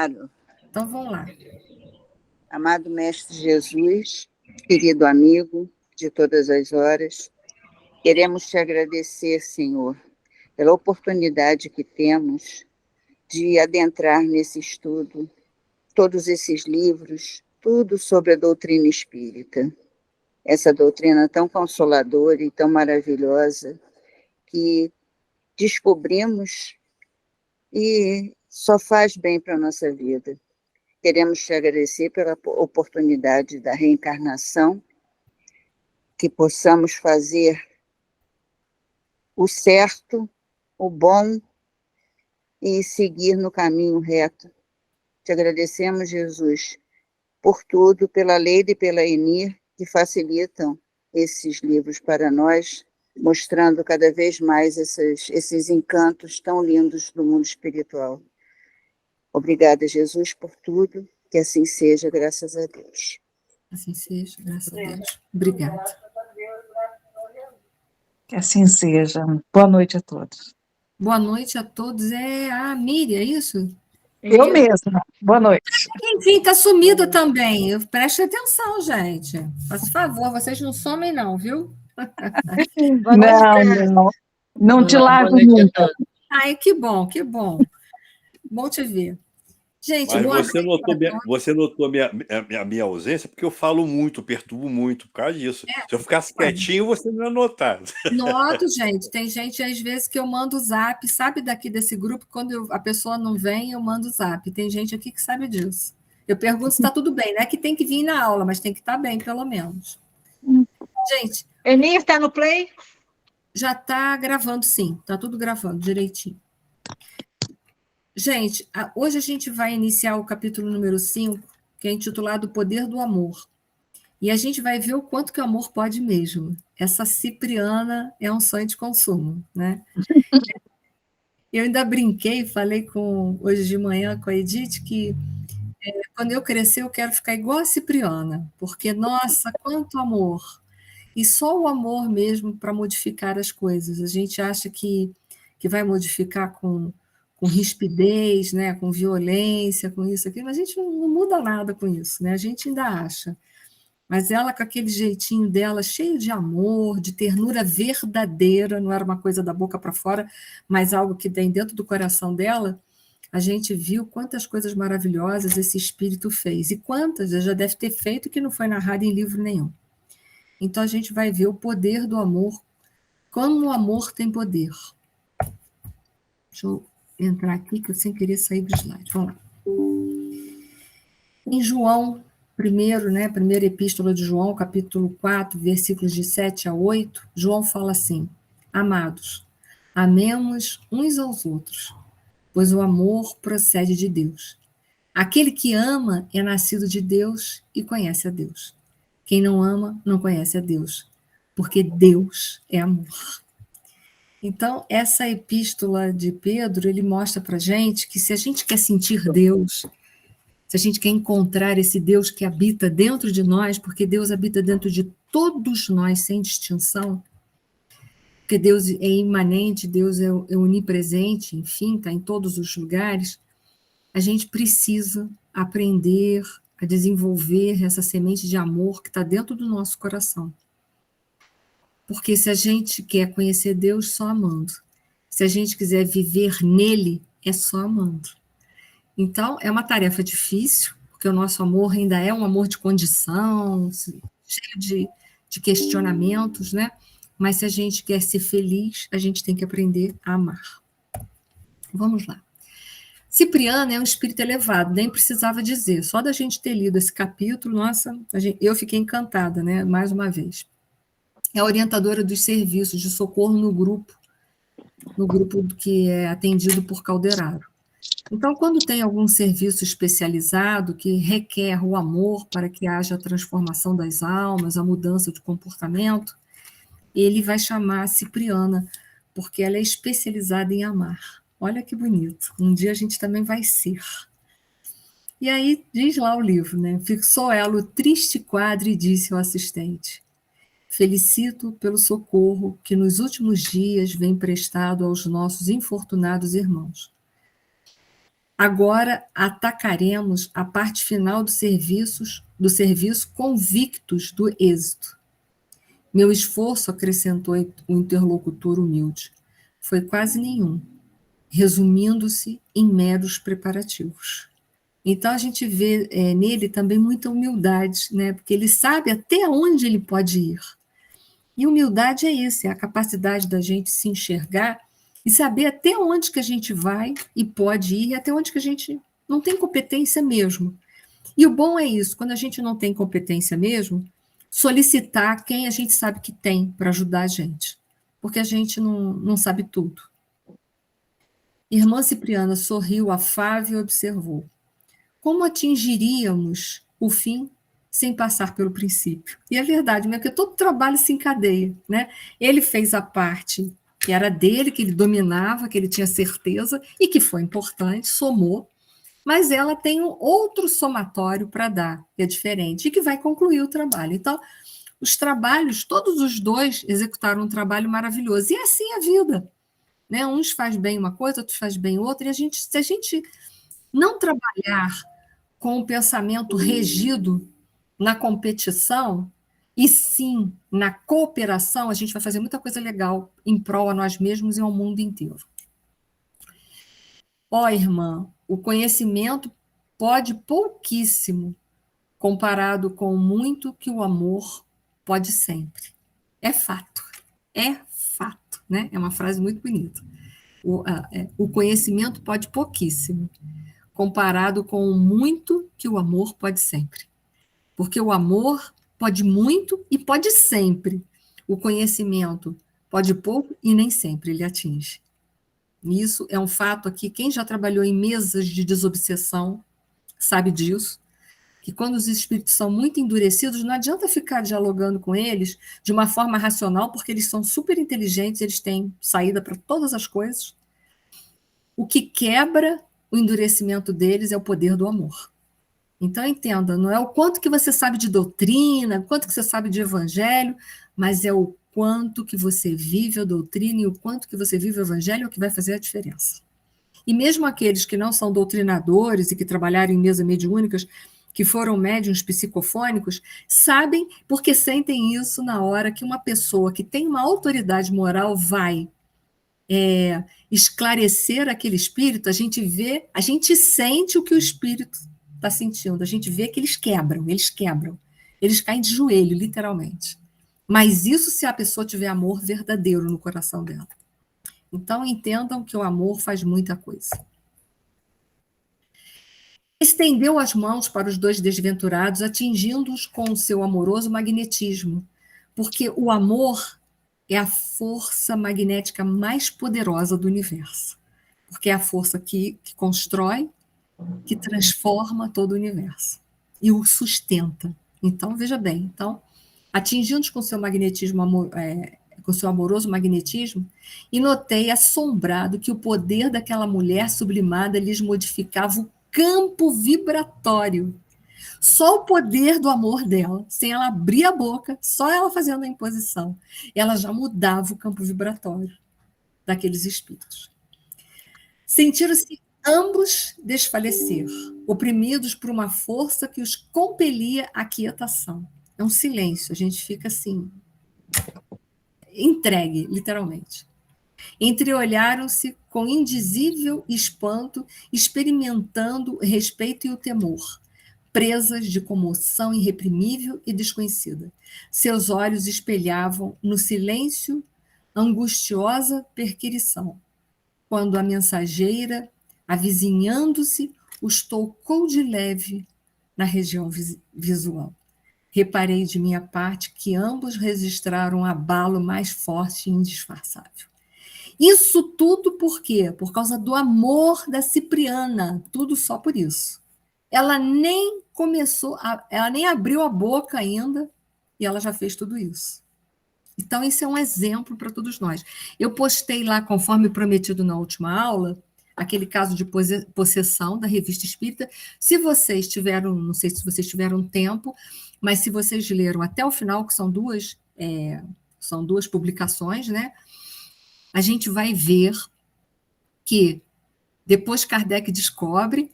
Claro. Então, vamos lá. Amado Mestre Jesus, querido amigo de todas as horas, queremos te agradecer, Senhor, pela oportunidade que temos de adentrar nesse estudo, todos esses livros, tudo sobre a doutrina espírita. Essa doutrina tão consoladora e tão maravilhosa que descobrimos e só faz bem para a nossa vida. Queremos te agradecer pela oportunidade da reencarnação, que possamos fazer o certo, o bom e seguir no caminho reto. Te agradecemos, Jesus, por tudo, pela Leide e pela Enir, que facilitam esses livros para nós, mostrando cada vez mais esses encantos tão lindos do mundo espiritual. Obrigada, Jesus, por tudo, que assim seja, graças a Deus. Assim seja, graças a Deus. Obrigada. Que assim seja. Boa noite a todos. Boa noite a todos. É a Miriam, é isso? Eu mesma. Boa noite. Enfim, está sumida também. Preste atenção, gente. Por favor, vocês não somem não, viu? Não te largo nunca. Ai, que bom, que bom. Bom te ver. Gente, mas você notou minha ausência, porque eu falo muito, perturbo muito por causa disso. Se eu ficasse quietinho, você não ia notar. Noto, gente. Tem gente, às vezes, que eu mando o zap, sabe daqui desse grupo, quando a pessoa não vem, eu mando o zap. Tem gente aqui que sabe disso. Eu pergunto se está tudo bem. Não é que tem que vir na aula, mas tem que estar bem, pelo menos. Gente... Enir, está no play? Já está gravando, sim. Está tudo gravando direitinho. Gente, hoje a gente vai iniciar o capítulo número 5, que é intitulado O Poder do Amor. E a gente vai ver o quanto que o amor pode mesmo. Essa Cipriana é um sonho de consumo, né? Eu ainda brinquei, falei hoje de manhã com a Edith, que quando eu crescer eu quero ficar igual a Cipriana, porque, nossa, quanto amor! E só o amor mesmo para modificar as coisas. A gente acha que vai modificar com rispidez, né, com violência, com isso aqui, mas a gente não muda nada com isso, né? A gente ainda acha. Mas ela, com aquele jeitinho dela, cheio de amor, de ternura verdadeira, não era uma coisa da boca para fora, mas algo que tem dentro do coração dela, a gente viu quantas coisas maravilhosas esse espírito fez, e quantas já deve ter feito que não foi narrado em livro nenhum. Então, a gente vai ver o poder do amor, como o amor tem poder. Deixa eu entrar aqui, que eu sem querer sair do slide. Vamos lá. Em João, primeira epístola de João, capítulo 4, versículos de 7 a 8, João fala assim: Amados, amemos uns aos outros, pois o amor procede de Deus. Aquele que ama é nascido de Deus e conhece a Deus. Quem não ama não conhece a Deus, porque Deus é amor. Então, essa epístola de Pedro, ele mostra para a gente que se a gente quer sentir Deus, se a gente quer encontrar esse Deus que habita dentro de nós, porque Deus habita dentro de todos nós, sem distinção, porque Deus é imanente, Deus é onipresente, enfim, está em todos os lugares, a gente precisa aprender a desenvolver essa semente de amor que está dentro do nosso coração. Porque se a gente quer conhecer Deus, só amando. Se a gente quiser viver nele, é só amando. Então, é uma tarefa difícil, porque o nosso amor ainda é um amor de condição, cheio de questionamentos, né? Mas se a gente quer ser feliz, a gente tem que aprender a amar. Vamos lá. Cipriana é um espírito elevado, nem precisava dizer. Só da gente ter lido esse capítulo, nossa, eu fiquei encantada, né? Mais uma vez. É a orientadora dos serviços de socorro no grupo que é atendido por Calderaro. Então, quando tem algum serviço especializado que requer o amor para que haja a transformação das almas, a mudança de comportamento, ele vai chamar a Cipriana, porque ela é especializada em amar. Olha que bonito. Um dia a gente também vai ser. E aí, diz lá o livro, né? Fixou ela o triste quadro e disse ao assistente: Felicito pelo socorro que nos últimos dias vem prestado aos nossos infortunados irmãos. Agora atacaremos a parte final do serviço convictos do êxito. Meu esforço, acrescentou o interlocutor humilde, foi quase nenhum, resumindo-se em meros preparativos. Então, a gente vê nele também muita humildade, né? Porque ele sabe até onde ele pode ir. E humildade é isso, é a capacidade da gente se enxergar e saber até onde que a gente vai e pode ir, e até onde que a gente não tem competência mesmo. E o bom é isso, quando a gente não tem competência mesmo, solicitar quem a gente sabe que tem para ajudar a gente, porque a gente não sabe tudo. Irmã Cipriana sorriu afável e observou. Como atingiríamos o fim sem passar pelo princípio? E é verdade, né? Porque todo trabalho se encadeia, né? Ele fez a parte que era dele, que ele dominava, que ele tinha certeza, e que foi importante, somou, mas ela tem um outro somatório para dar, que é diferente, e que vai concluir o trabalho. Então, os trabalhos, todos os dois executaram um trabalho maravilhoso. E é assim a vida, né? Uns faz bem uma coisa, outros faz bem outra, e se a gente não trabalhar com o pensamento regido na competição, e sim na cooperação, a gente vai fazer muita coisa legal em prol a nós mesmos e ao mundo inteiro. Ó, irmã, o conhecimento pode pouquíssimo comparado com o muito que o amor pode sempre. É fato, né? É uma frase muito bonita. O conhecimento pode pouquíssimo comparado com o muito que o amor pode sempre. Porque o amor pode muito e pode sempre. O conhecimento pode pouco e nem sempre ele atinge. E isso é um fato aqui. Quem já trabalhou em mesas de desobsessão sabe disso, que quando os espíritos são muito endurecidos, não adianta ficar dialogando com eles de uma forma racional, porque eles são super inteligentes, eles têm saída para todas as coisas. O que quebra o endurecimento deles é o poder do amor. Então, entenda, não é o quanto que você sabe de doutrina, o quanto que você sabe de evangelho, mas é o quanto que você vive a doutrina e o quanto que você vive o evangelho é o que vai fazer a diferença. E mesmo aqueles que não são doutrinadores e que trabalharam em mesas mediúnicas, que foram médiuns psicofônicos, sabem porque sentem isso na hora que uma pessoa que tem uma autoridade moral vai esclarecer aquele espírito, a gente vê, a gente sente o que o espírito está sentindo, a gente vê que eles quebram, eles caem de joelho, literalmente. Mas isso se a pessoa tiver amor verdadeiro no coração dela. Então, entendam que o amor faz muita coisa. Estendeu as mãos para os dois desventurados, atingindo-os com o seu amoroso magnetismo, porque o amor é a força magnética mais poderosa do universo, porque é a força que constrói, que transforma todo o universo e o sustenta. Então, veja bem, atingindo-os com seu magnetismo, com seu amoroso magnetismo, e notei assombrado que o poder daquela mulher sublimada lhes modificava o campo vibratório. Só o poder do amor dela, sem ela abrir a boca, só ela fazendo a imposição, ela já mudava o campo vibratório daqueles espíritos. Sentiram-se ambos desfalecer, oprimidos por uma força que os compelia à quietação. É um silêncio, a gente fica assim, entregue, literalmente. Entreolharam-se com indizível espanto, experimentando o respeito e o temor, presas de comoção irreprimível e desconhecida. Seus olhos espelhavam no silêncio angustiosa perquirição, quando a mensageira, avizinhando-se, os tocou de leve na região visual. Reparei de minha parte que ambos registraram um abalo mais forte e indisfarçável. Isso tudo por quê? Por causa do amor da Cipriana, tudo só por isso. Ela nem ela nem abriu a boca ainda e ela já fez tudo isso. Então, isso é um exemplo para todos nós. Eu postei lá, conforme prometido na última aula, aquele caso de possessão da Revista Espírita. Se vocês tiveram, não sei se vocês tiveram tempo, mas se vocês leram até o final, que são duas publicações, né? A gente vai ver que Depois Kardec descobre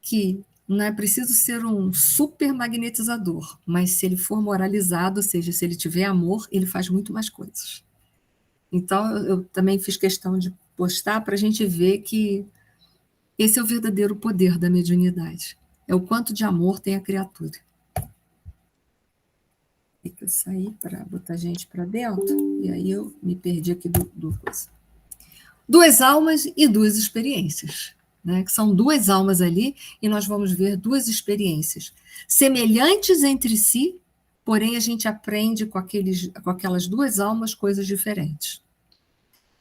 que não é preciso ser um super magnetizador, mas se ele for moralizado, ou seja, se ele tiver amor, ele faz muito mais coisas. Então, eu também fiz questão de postar para a gente ver que esse é o verdadeiro poder da mediunidade. É o quanto de amor tem a criatura. Tem que eu sair para botar gente para dentro, e aí eu me perdi aqui do coisa. 2 almas e 2 experiências, né? Que são 2 almas ali, e nós vamos ver 2 experiências semelhantes entre si, porém a gente aprende com aquelas 2 almas coisas diferentes.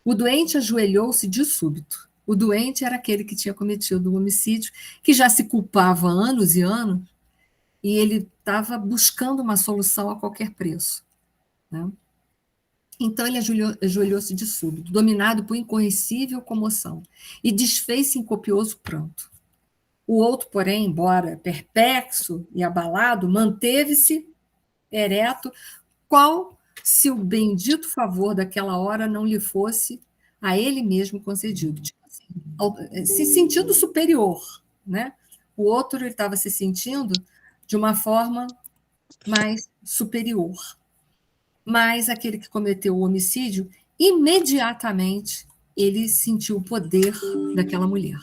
O doente ajoelhou-se de súbito. O doente era aquele que tinha cometido o homicídio, que já se culpava há anos e anos, e ele estava buscando uma solução a qualquer preço, né? Então ele ajoelhou-se de súbito, dominado por incorrigível comoção, e desfez-se em copioso pranto. O outro, porém, embora perplexo e abalado, manteve-se ereto, qual se o bendito favor daquela hora não lhe fosse a ele mesmo concedido. Tipo assim, se sentindo superior, né? O outro estava se sentindo de uma forma mais superior. Mas aquele que cometeu o homicídio, imediatamente ele sentiu o poder daquela mulher.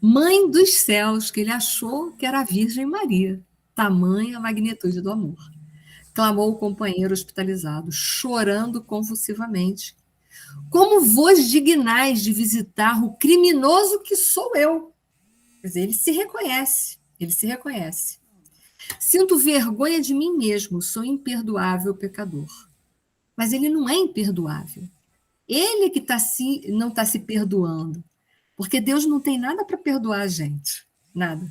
Mãe dos céus, que ele achou que era a Virgem Maria, tamanha a magnitude do amor. Clamou o companheiro hospitalizado, chorando convulsivamente. Como vos dignais de visitar o criminoso que sou eu? Quer dizer, ele se reconhece. Sinto vergonha de mim mesmo, sou imperdoável pecador. Mas ele não é imperdoável. Ele que não está se perdoando. Porque Deus não tem nada para perdoar a gente. Nada.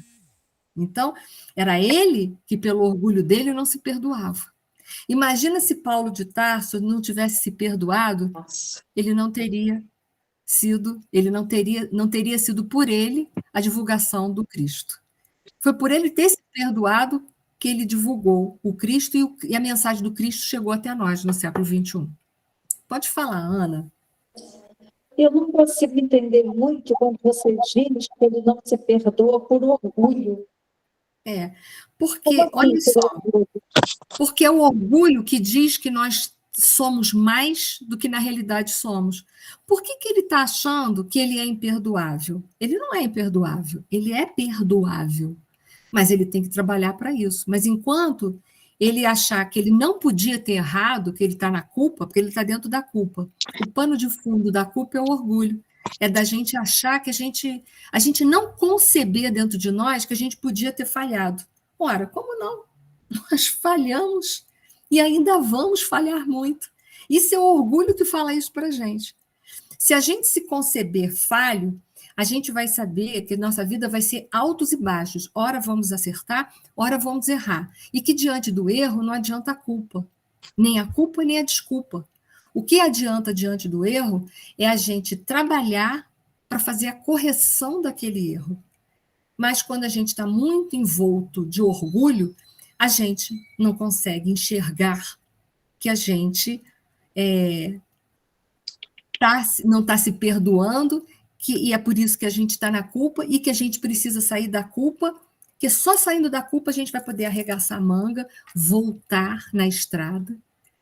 Então, era ele que, pelo orgulho dele, não se perdoava. Imagina se Paulo de Tarso não tivesse se perdoado, ele não teria sido por ele a divulgação do Cristo. Foi por ele ter se perdoado que ele divulgou o Cristo e a mensagem do Cristo chegou até nós no século XXI. Pode falar, Ana. Eu não consigo entender muito quando você diz que ele não se perdoa por orgulho. Porque, olha só, porque é o orgulho que diz que nós somos mais do que na realidade somos. Por que ele está achando que ele é imperdoável? Ele não é imperdoável, ele é perdoável. Mas ele tem que trabalhar para isso. Mas enquanto ele achar que ele não podia ter errado, que ele está na culpa, porque ele está dentro da culpa. O pano de fundo da culpa é o orgulho. É da gente achar que a gente não conceber dentro de nós que a gente podia ter falhado. Ora, como não? Nós falhamos e ainda vamos falhar muito. Isso é o orgulho que fala isso para a gente. Se a gente se conceber falho, a gente vai saber que nossa vida vai ser altos e baixos. Ora vamos acertar, ora vamos errar. E que diante do erro não adianta a culpa. Nem a culpa, nem a desculpa. O que adianta diante do erro é a gente trabalhar para fazer a correção daquele erro. Mas quando a gente está muito envolto de orgulho, a gente não consegue enxergar que a gente não está se perdoando, e é por isso que a gente está na culpa e que a gente precisa sair da culpa, que só saindo da culpa a gente vai poder arregaçar a manga, voltar na estrada,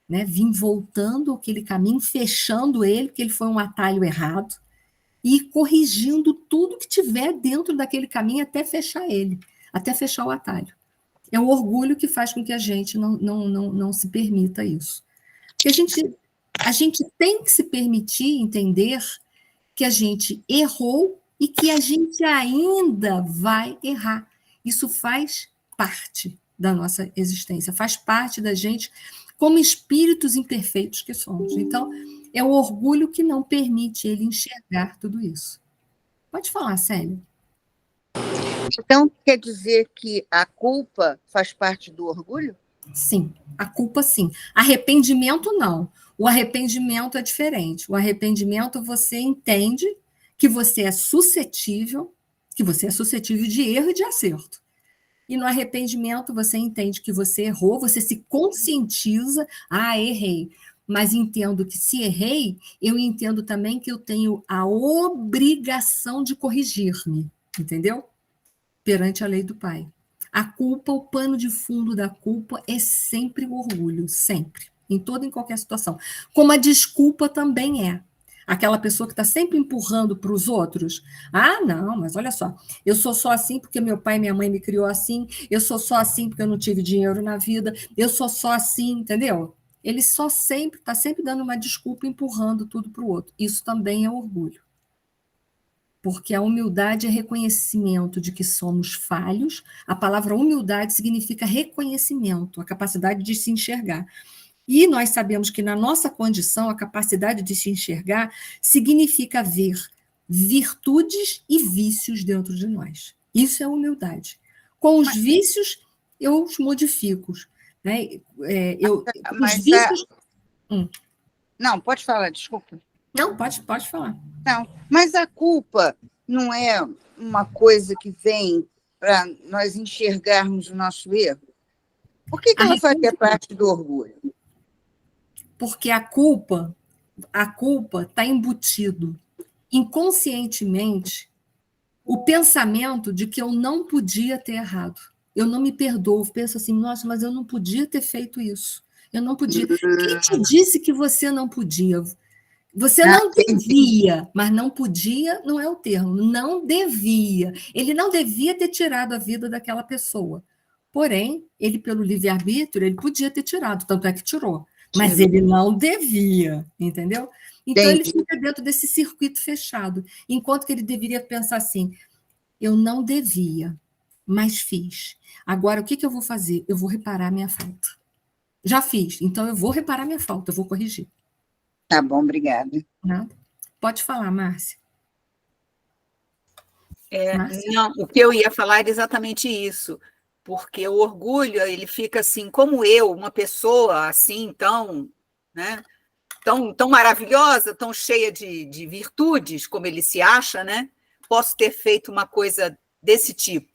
né? Vir voltando aquele caminho, fechando ele, porque ele foi um atalho errado, e corrigindo tudo que tiver dentro daquele caminho até fechar ele, até fechar o atalho. É o orgulho que faz com que a gente não se permita isso. Porque a gente tem que se permitir entender que a gente errou e que a gente ainda vai errar. Isso faz parte da nossa existência, faz parte da gente como espíritos imperfeitos que somos. Então, é o orgulho que não permite ele enxergar tudo isso. Pode falar, Célia. Então, quer dizer que a culpa faz parte do orgulho? Sim, a culpa sim. Arrependimento não. O arrependimento é diferente. O arrependimento você entende que você é suscetível de erro e de acerto. E no arrependimento você entende que você errou, você se conscientiza, errei. mas entendo que se errei, eu entendo também que eu tenho a obrigação de corrigir-me, entendeu? Perante a lei do Pai. A culpa, o pano de fundo da culpa é sempre o orgulho, sempre, em toda e em qualquer situação. Como a desculpa também é. Aquela pessoa que está sempre empurrando para os outros. Ah, não, mas olha só, eu sou só assim porque meu pai e minha mãe me criou assim, eu sou só assim porque eu não tive dinheiro na vida, eu sou só assim, entendeu? Ele está sempre dando uma desculpa, empurrando tudo para o outro. Isso também é orgulho. Porque a humildade é reconhecimento de que somos falhos. A palavra humildade significa reconhecimento, a capacidade de se enxergar. E nós sabemos que na nossa condição, a capacidade de se enxergar significa ver virtudes e vícios dentro de nós. Isso é humildade. Com os vícios, eu os modifico. Né? Os vícios... Não, pode falar, desculpa. Não, pode falar. Não, mas a culpa não é uma coisa que vem para nós enxergarmos o nosso erro? Por que ela fazia parte do orgulho? Porque a culpa está embutido inconscientemente o pensamento de que eu não podia ter errado. Eu não me perdoo. Eu penso assim, nossa, mas eu não podia ter feito isso. Eu não podia. Quem te disse que você não podia? Você não devia, mas não podia não é o termo, não devia. Ele não devia ter tirado a vida daquela pessoa. Porém, ele, pelo livre-arbítrio, ele podia ter tirado, tanto é que tirou. Mas ele não devia, entendeu? Então, ele fica dentro desse circuito fechado, enquanto que ele deveria pensar assim, eu não devia, mas fiz. Agora, o que eu vou fazer? Eu vou reparar minha falta. Já fiz, então eu vou reparar minha falta, eu vou corrigir. Tá bom, obrigada. Nada. Pode falar, Márcia. Não, o que eu ia falar era exatamente isso, porque o orgulho, ele fica assim, como eu, uma pessoa assim, né, tão maravilhosa, tão cheia de virtudes, como ele se acha, né, posso ter feito uma coisa desse tipo,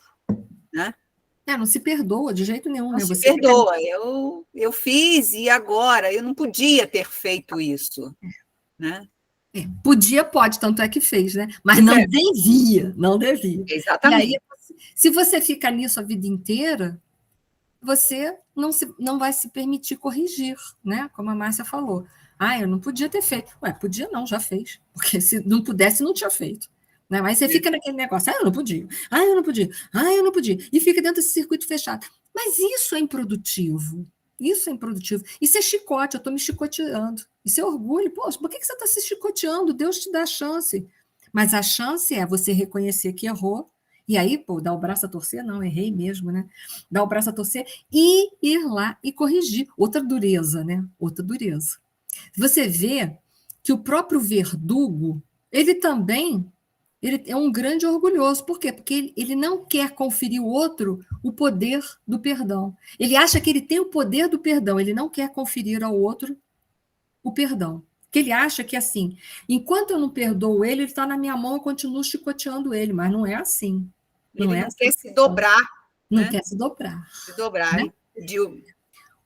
né? Não se perdoa de jeito nenhum. Não né? se Você perdoa, eu fiz e agora, eu não podia ter feito isso, né? Pode, tanto é que fez, né? Mas não devia, não devia. Exatamente. E aí, se você fica nisso a vida inteira, você não vai se permitir corrigir, né? Como a Márcia falou. Eu não podia ter feito. Podia não, já fez. Porque se não pudesse, não tinha feito. Né? Mas você fica naquele negócio, eu não podia, eu não podia, eu não podia. E fica dentro desse circuito fechado. Mas isso é improdutivo. Isso é improdutivo. Isso é chicote, eu estou me chicoteando. Isso é orgulho. Poxa, por que você está se chicoteando? Deus te dá a chance. Mas a chance é você reconhecer que errou, e aí, dar o braço a torcer, não, errei mesmo, né? Dar o braço a torcer e ir lá e corrigir. Outra dureza, né? Outra dureza. Você vê que o próprio verdugo, ele é um grande orgulhoso. Por quê? Porque ele não quer conferir ao outro o poder do perdão. Ele acha que ele tem o poder do perdão, ele não quer conferir ao outro o perdão. Porque ele acha que, assim, enquanto eu não perdoo ele está na minha mão, eu continuo chicoteando ele, mas não é assim. Ele não quer se dobrar. Não quer se dobrar. Se dobrar. Né?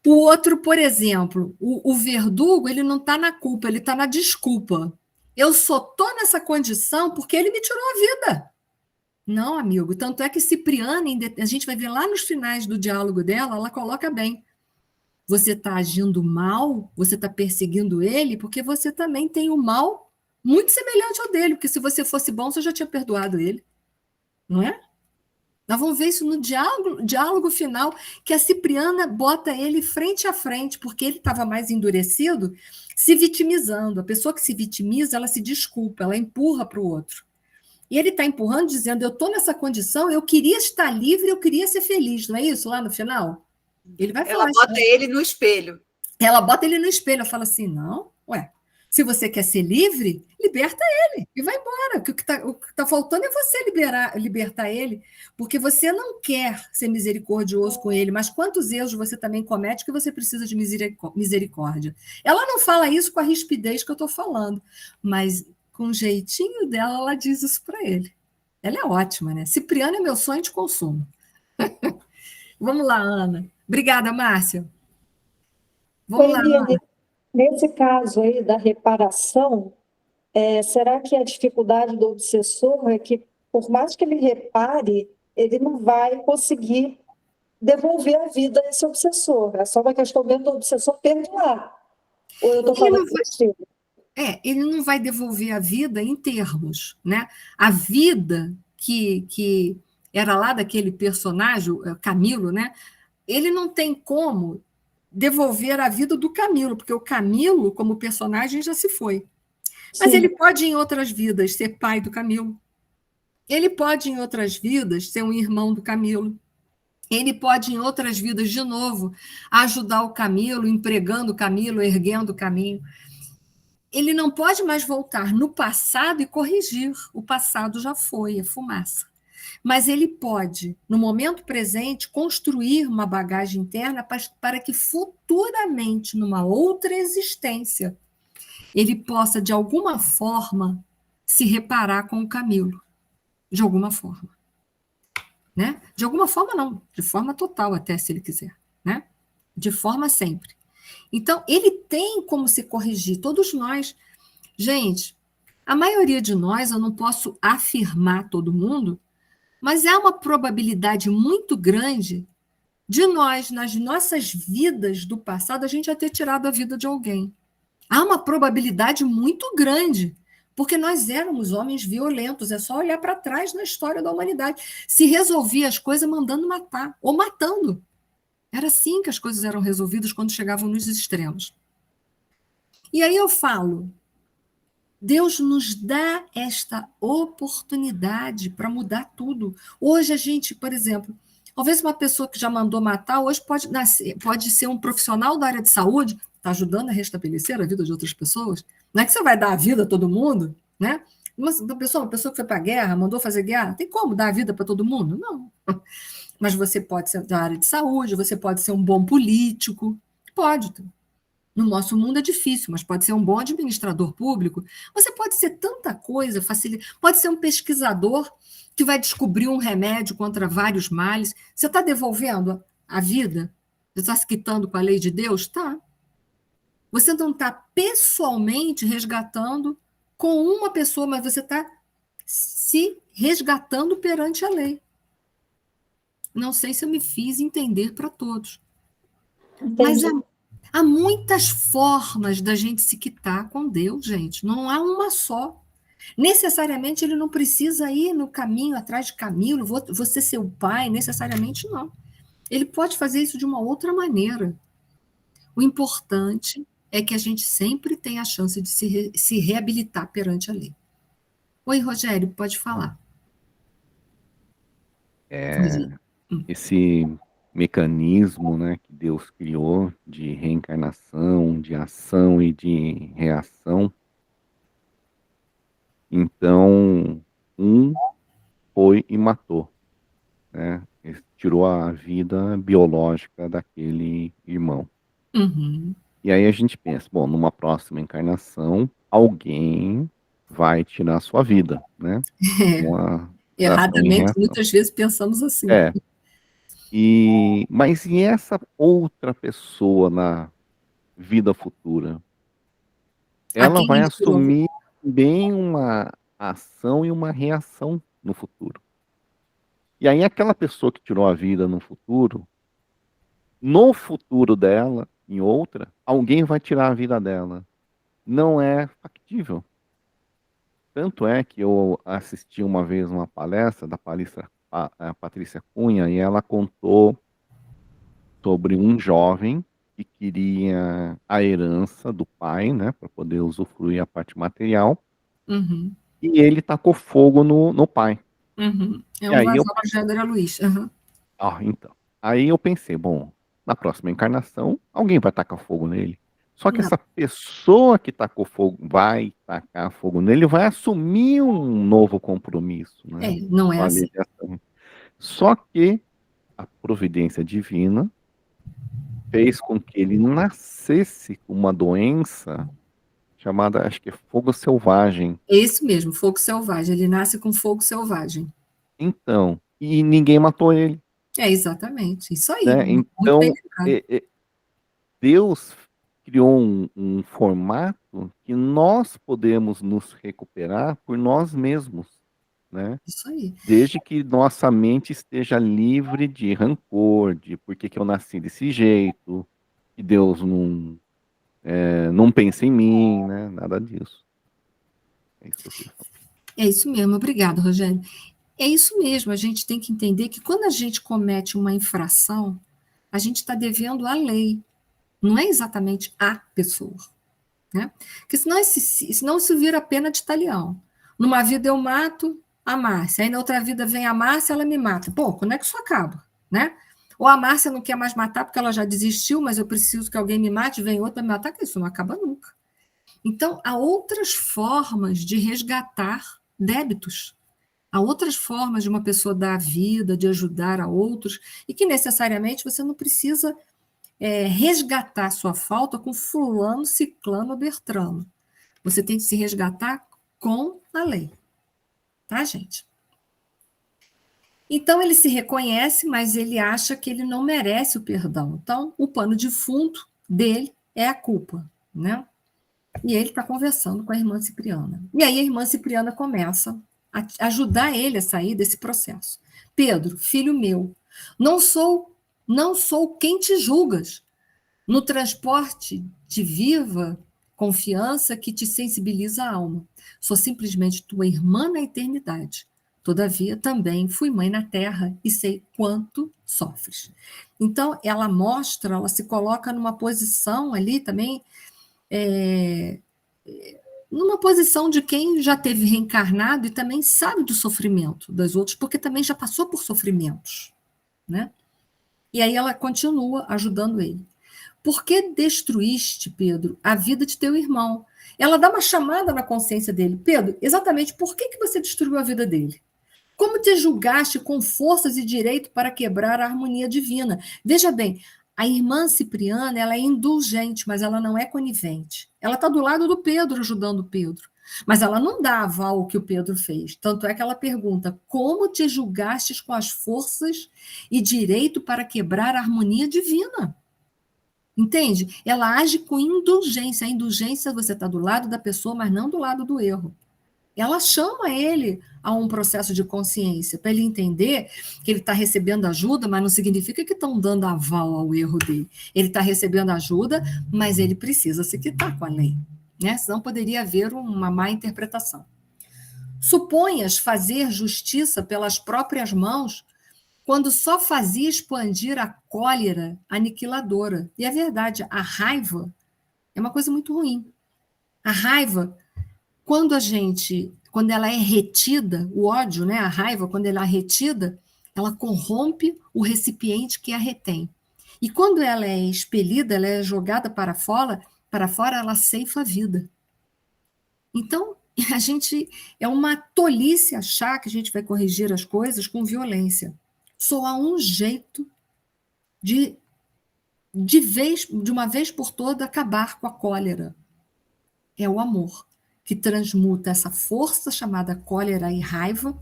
O outro, por exemplo, o verdugo, ele não está na culpa, ele está na desculpa. Eu só estou nessa condição porque ele me tirou a vida. Não, amigo. Tanto é que Cipriana, a gente vai ver lá nos finais do diálogo dela, ela coloca bem. Você está agindo mal, você está perseguindo ele, porque você também tem o mal muito semelhante ao dele, porque se você fosse bom, você já tinha perdoado ele. Não é? Nós vamos ver isso no diálogo final, que a Cipriana bota ele frente a frente, porque ele estava mais endurecido, se vitimizando. A pessoa que se vitimiza, ela se desculpa, ela empurra para o outro. E ele está empurrando, dizendo, eu estou nessa condição, eu queria estar livre, eu queria ser feliz. Não é isso lá no final? Ele vai falar. Ela bota ele no espelho. Ela bota ele no espelho, ela fala assim, não, se você quer ser livre, liberta ele e vai embora. O que está faltando é você libertar ele, porque você não quer ser misericordioso com ele, mas quantos erros você também comete que você precisa de misericórdia. Ela não fala isso com a rispidez que eu estou falando, mas com o jeitinho dela, ela diz isso para ele. Ela é ótima, né? Cipriana é meu sonho de consumo. Vamos lá, Ana. Obrigada, Márcia. Vamos lá, Ana. Nesse caso aí da reparação, será que a dificuldade do obsessor é que, por mais que ele repare, ele não vai conseguir devolver a vida a esse obsessor? É só uma questão mesmo do obsessor perdoar. Ou eu estou Ele falando não vai, besteira? ele não vai devolver a vida em termos, né? A vida que era lá daquele personagem, o Camilo, né? Ele não tem como devolver a vida do Camilo, porque o Camilo, como personagem, já se foi. Mas ele Sim, pode, em outras vidas, ser pai do Camilo. Ele pode, em outras vidas, ser um irmão do Camilo. Ele pode, em outras vidas, de novo, ajudar o Camilo, empregando o Camilo, erguendo o caminho. Ele não pode mais voltar no passado e corrigir. O passado já foi, é fumaça. Mas ele pode, no momento presente, construir uma bagagem interna para que futuramente, numa outra existência, ele possa, de alguma forma, se reparar com o Camilo. De alguma forma. Né? De alguma forma, não. De forma total, até, se ele quiser. Né? De forma sempre. Então, ele tem como se corrigir. Todos nós. Gente, a maioria de nós, eu não posso afirmar todo mundo, mas há uma probabilidade muito grande de nós, nas nossas vidas do passado, a gente já ter tirado a vida de alguém. Há uma probabilidade muito grande, porque nós éramos homens violentos, é só olhar para trás na história da humanidade. Se resolvia as coisas mandando matar, ou matando. Era assim que as coisas eram resolvidas quando chegavam nos extremos. E aí eu falo, Deus nos dá esta oportunidade para mudar tudo. Hoje a gente, por exemplo, talvez uma pessoa que já mandou matar, hoje pode ser um profissional da área de saúde, está ajudando a restabelecer a vida de outras pessoas. Não é que você vai dar a vida a todo mundo, né? Uma pessoa que foi para a guerra, mandou fazer guerra, tem como dar a vida para todo mundo? Não. Mas você pode ser da área de saúde, você pode ser um bom político, pode. No nosso mundo é difícil, mas pode ser um bom administrador público. Você pode ser tanta coisa, pode ser um pesquisador que vai descobrir um remédio contra vários males. Você está devolvendo a vida? Você está se quitando com a lei de Deus? Tá. Você não está pessoalmente resgatando com uma pessoa, mas você está se resgatando perante a lei. Não sei se eu me fiz entender para todos. Mas entendi. há muitas formas da gente se quitar com Deus, gente. Não há uma só. Necessariamente ele não precisa ir no caminho atrás de Camilo, você ser o pai, necessariamente não. Ele pode fazer isso de uma outra maneira. O importante é que a gente sempre tenha a chance de se reabilitar perante a lei. Oi, Rogério, pode falar. Esse mecanismo, né, que Deus criou de reencarnação, de ação e de reação. Então, um foi e matou, né? Ele tirou a vida biológica daquele irmão. Uhum. E aí a gente pensa, bom, numa próxima encarnação, alguém vai tirar a sua vida, né? Uma ação e Erradamente, reação. muitas vezes pensamos assim. Mas e essa outra pessoa na vida futura? Ela vai assumir bem uma ação e uma reação no futuro. E aí aquela pessoa que tirou a vida no futuro dela, em outra, alguém vai tirar a vida dela. Não é factível. Tanto é que eu assisti uma vez uma palestra da a Patrícia Cunha, e ela contou sobre um jovem que queria a herança do pai, né, para poder usufruir a parte material, Uhum. e ele tacou fogo no pai. Uhum. É E um aí vazal de André Luiz. Uhum. então. Aí eu pensei, bom, na próxima encarnação, alguém vai tacar fogo nele. Só que Não. essa pessoa que tacou fogo, vai tacar fogo nele, vai assumir um novo compromisso, né? Não é assim. Só que a providência divina fez com que ele nascesse com uma doença chamada, acho que é fogo selvagem. É isso mesmo, fogo selvagem. Ele nasce com fogo selvagem. Então, e ninguém matou ele. Exatamente, isso aí. Né? Então, Deus criou um formato que nós podemos nos recuperar por nós mesmos, né? Isso aí. Desde que nossa mente esteja livre de rancor, de por que que eu nasci desse jeito, que Deus não pensa em mim, né? Nada disso. É isso que eu queria falar. É isso mesmo, obrigado, Rogério. É isso mesmo, a gente tem que entender que quando a gente comete uma infração, a gente está devendo à lei, não é exatamente a pessoa, né? Porque senão isso vira pena de talião. Numa vida eu mato a Márcia, aí na outra vida vem a Márcia, ela me mata. Pô, quando é que isso acaba, né? Ou a Márcia não quer mais matar porque ela já desistiu, mas eu preciso que alguém me mate, vem outra me matar, que isso não acaba nunca. Então, há outras formas de resgatar débitos. Há outras formas de uma pessoa dar a vida, de ajudar a outros, e que necessariamente você não precisa resgatar sua falta com fulano, ciclano ou bertrano. Você tem que se resgatar com a lei. Tá, gente? Então, ele se reconhece, mas ele acha que ele não merece o perdão. Então, o pano de fundo dele é a culpa, né? E ele está conversando com a irmã Cipriana. E aí a irmã Cipriana começa a ajudar ele a sair desse processo. Pedro, filho meu, não sou quem te julgas. No transporte de viva confiança que te sensibiliza a alma. Sou simplesmente tua irmã na eternidade. Todavia, também fui mãe na terra e sei quanto sofres. Então, ela se coloca numa posição ali também, numa posição de quem já teve reencarnado e também sabe do sofrimento das outras, porque também já passou por sofrimentos, né? E aí ela continua ajudando ele. Por que destruíste, Pedro, a vida de teu irmão? Ela dá uma chamada na consciência dele. Pedro, exatamente por que você destruiu a vida dele? Como te julgaste com forças e direito para quebrar a harmonia divina? Veja bem, a irmã Cipriana, ela é indulgente, mas ela não é conivente. Ela está do lado do Pedro, ajudando o Pedro. Mas ela não dá aval ao que o Pedro fez. Tanto é que ela pergunta, como te julgastes com as forças e direito para quebrar a harmonia divina? Entende? Ela age com indulgência. A indulgência, você está do lado da pessoa, mas não do lado do erro. Ela chama ele a um processo de consciência, para ele entender que ele está recebendo ajuda, mas não significa que estão dando aval ao erro dele. Ele está recebendo ajuda, mas ele precisa se quitar com a lei, né? Senão poderia haver uma má interpretação. Suponhas fazer justiça pelas próprias mãos quando só fazia expandir a cólera aniquiladora. E é verdade, a raiva é uma coisa muito ruim. A raiva, quando ela é retida, o ódio, né, a raiva, quando ela é retida, ela corrompe o recipiente que a retém. E quando ela é expelida, ela é jogada para fora, ela ceifa a vida. Então, é uma tolice achar que a gente vai corrigir as coisas com violência. Só há um jeito de uma vez por toda, acabar com a cólera. É o amor, que transmuta essa força chamada cólera e raiva,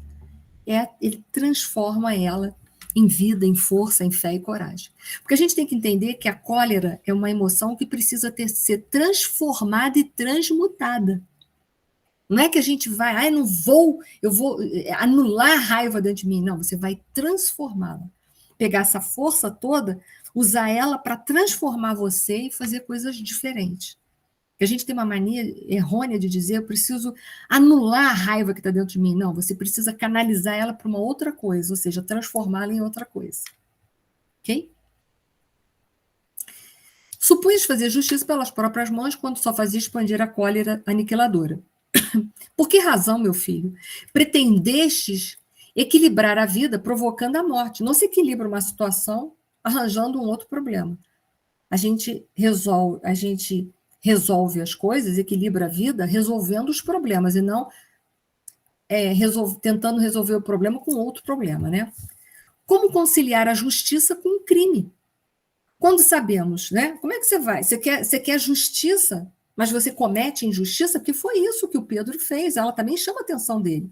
ele transforma ela em vida, em força, em fé e coragem. Porque a gente tem que entender que a cólera é uma emoção que precisa ser transformada e transmutada. Não é que a gente vai, eu vou anular a raiva dentro de mim. Não, você vai transformá-la. Pegar essa força toda, usar ela para transformar você e fazer coisas diferentes. Porque a gente tem uma mania errônea de dizer, eu preciso anular a raiva que está dentro de mim. Não, você precisa canalizar ela para uma outra coisa, ou seja, transformá-la em outra coisa. Ok? Supunhas fazer justiça pelas próprias mãos quando só fazia expandir a cólera aniquiladora. Por que razão, meu filho, pretendestes equilibrar a vida provocando a morte? Não se equilibra uma situação arranjando um outro problema. A gente resolve as coisas, equilibra a vida resolvendo os problemas e não tentando resolver o problema com outro problema, né? Como conciliar a justiça com o crime? Quando sabemos, né? Como é que você vai? Você quer justiça, mas você comete injustiça, porque foi isso que o Pedro fez. Ela também chama a atenção dele.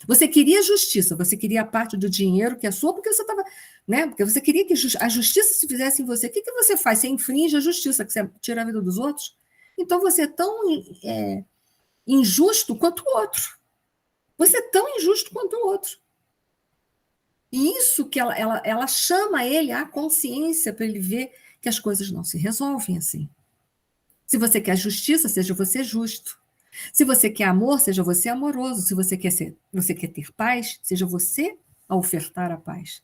Você queria justiça, você queria a parte do dinheiro que é sua, porque você estava, né? Porque você queria que a justiça se fizesse em você. O que você faz? Você infringe a justiça, que você tira a vida dos outros. Então você é tão injusto quanto o outro. Você é tão injusto quanto o outro. E isso que ela chama ele à consciência para ele ver que as coisas não se resolvem assim. Se você quer justiça, seja você justo. Se você quer amor, seja você amoroso. Se você quer ter paz, seja você a ofertar a paz.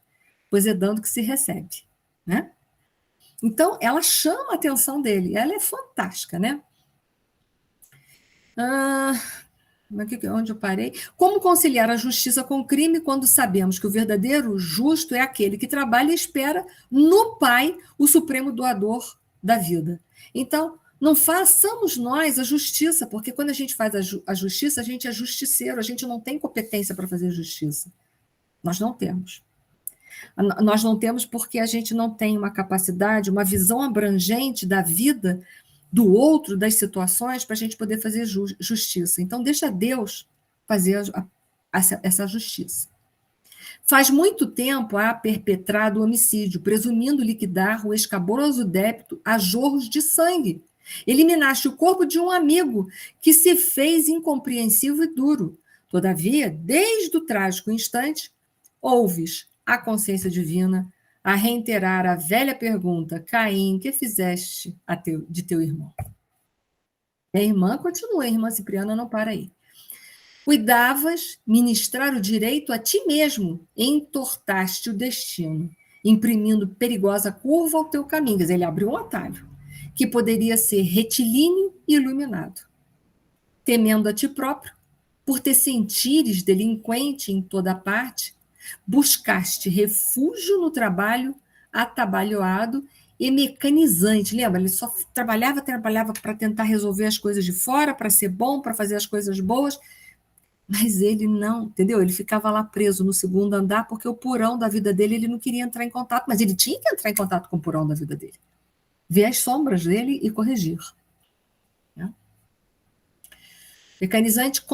Pois é dando que se recebe, né? Então, ela chama a atenção dele. Ela é fantástica, né? Onde eu parei? Como conciliar a justiça com o crime quando sabemos que o verdadeiro justo é aquele que trabalha e espera no Pai, o supremo doador da vida. Então, não façamos nós a justiça, porque quando a gente faz a justiça, a gente é justiceiro, a gente não tem competência para fazer justiça. Nós não temos. Nós não temos porque a gente não tem uma capacidade, uma visão abrangente da vida do outro, das situações, para a gente poder fazer justiça. Então, deixa Deus fazer essa justiça. Faz muito tempo há perpetrado o homicídio, presumindo liquidar o escabroso débito a jorros de sangue. Eliminaste o corpo de um amigo que se fez incompreensível e duro. Todavia, desde o trágico instante, ouves a consciência divina a reiterar a velha pergunta: Caim, que fizeste de teu irmão? E a irmã continua, a irmã Cipriana não para aí. Cuidavas ministrar o direito a ti mesmo, entortaste o destino, imprimindo perigosa curva ao teu caminho. Quer dizer, ele abriu um atalho, que poderia ser retilíneo e iluminado. Temendo a ti próprio, por te sentires delinquente em toda parte, buscaste refúgio no trabalho atabalhoado e mecanizante. Lembra? Ele só trabalhava para tentar resolver as coisas de fora, para ser bom, para fazer as coisas boas, mas ele não, entendeu? Ele ficava lá preso no segundo andar porque o porão da vida dele ele não queria entrar em contato, mas ele tinha que entrar em contato com o porão da vida dele. Ver as sombras dele e corrigir. Né? Mecanizante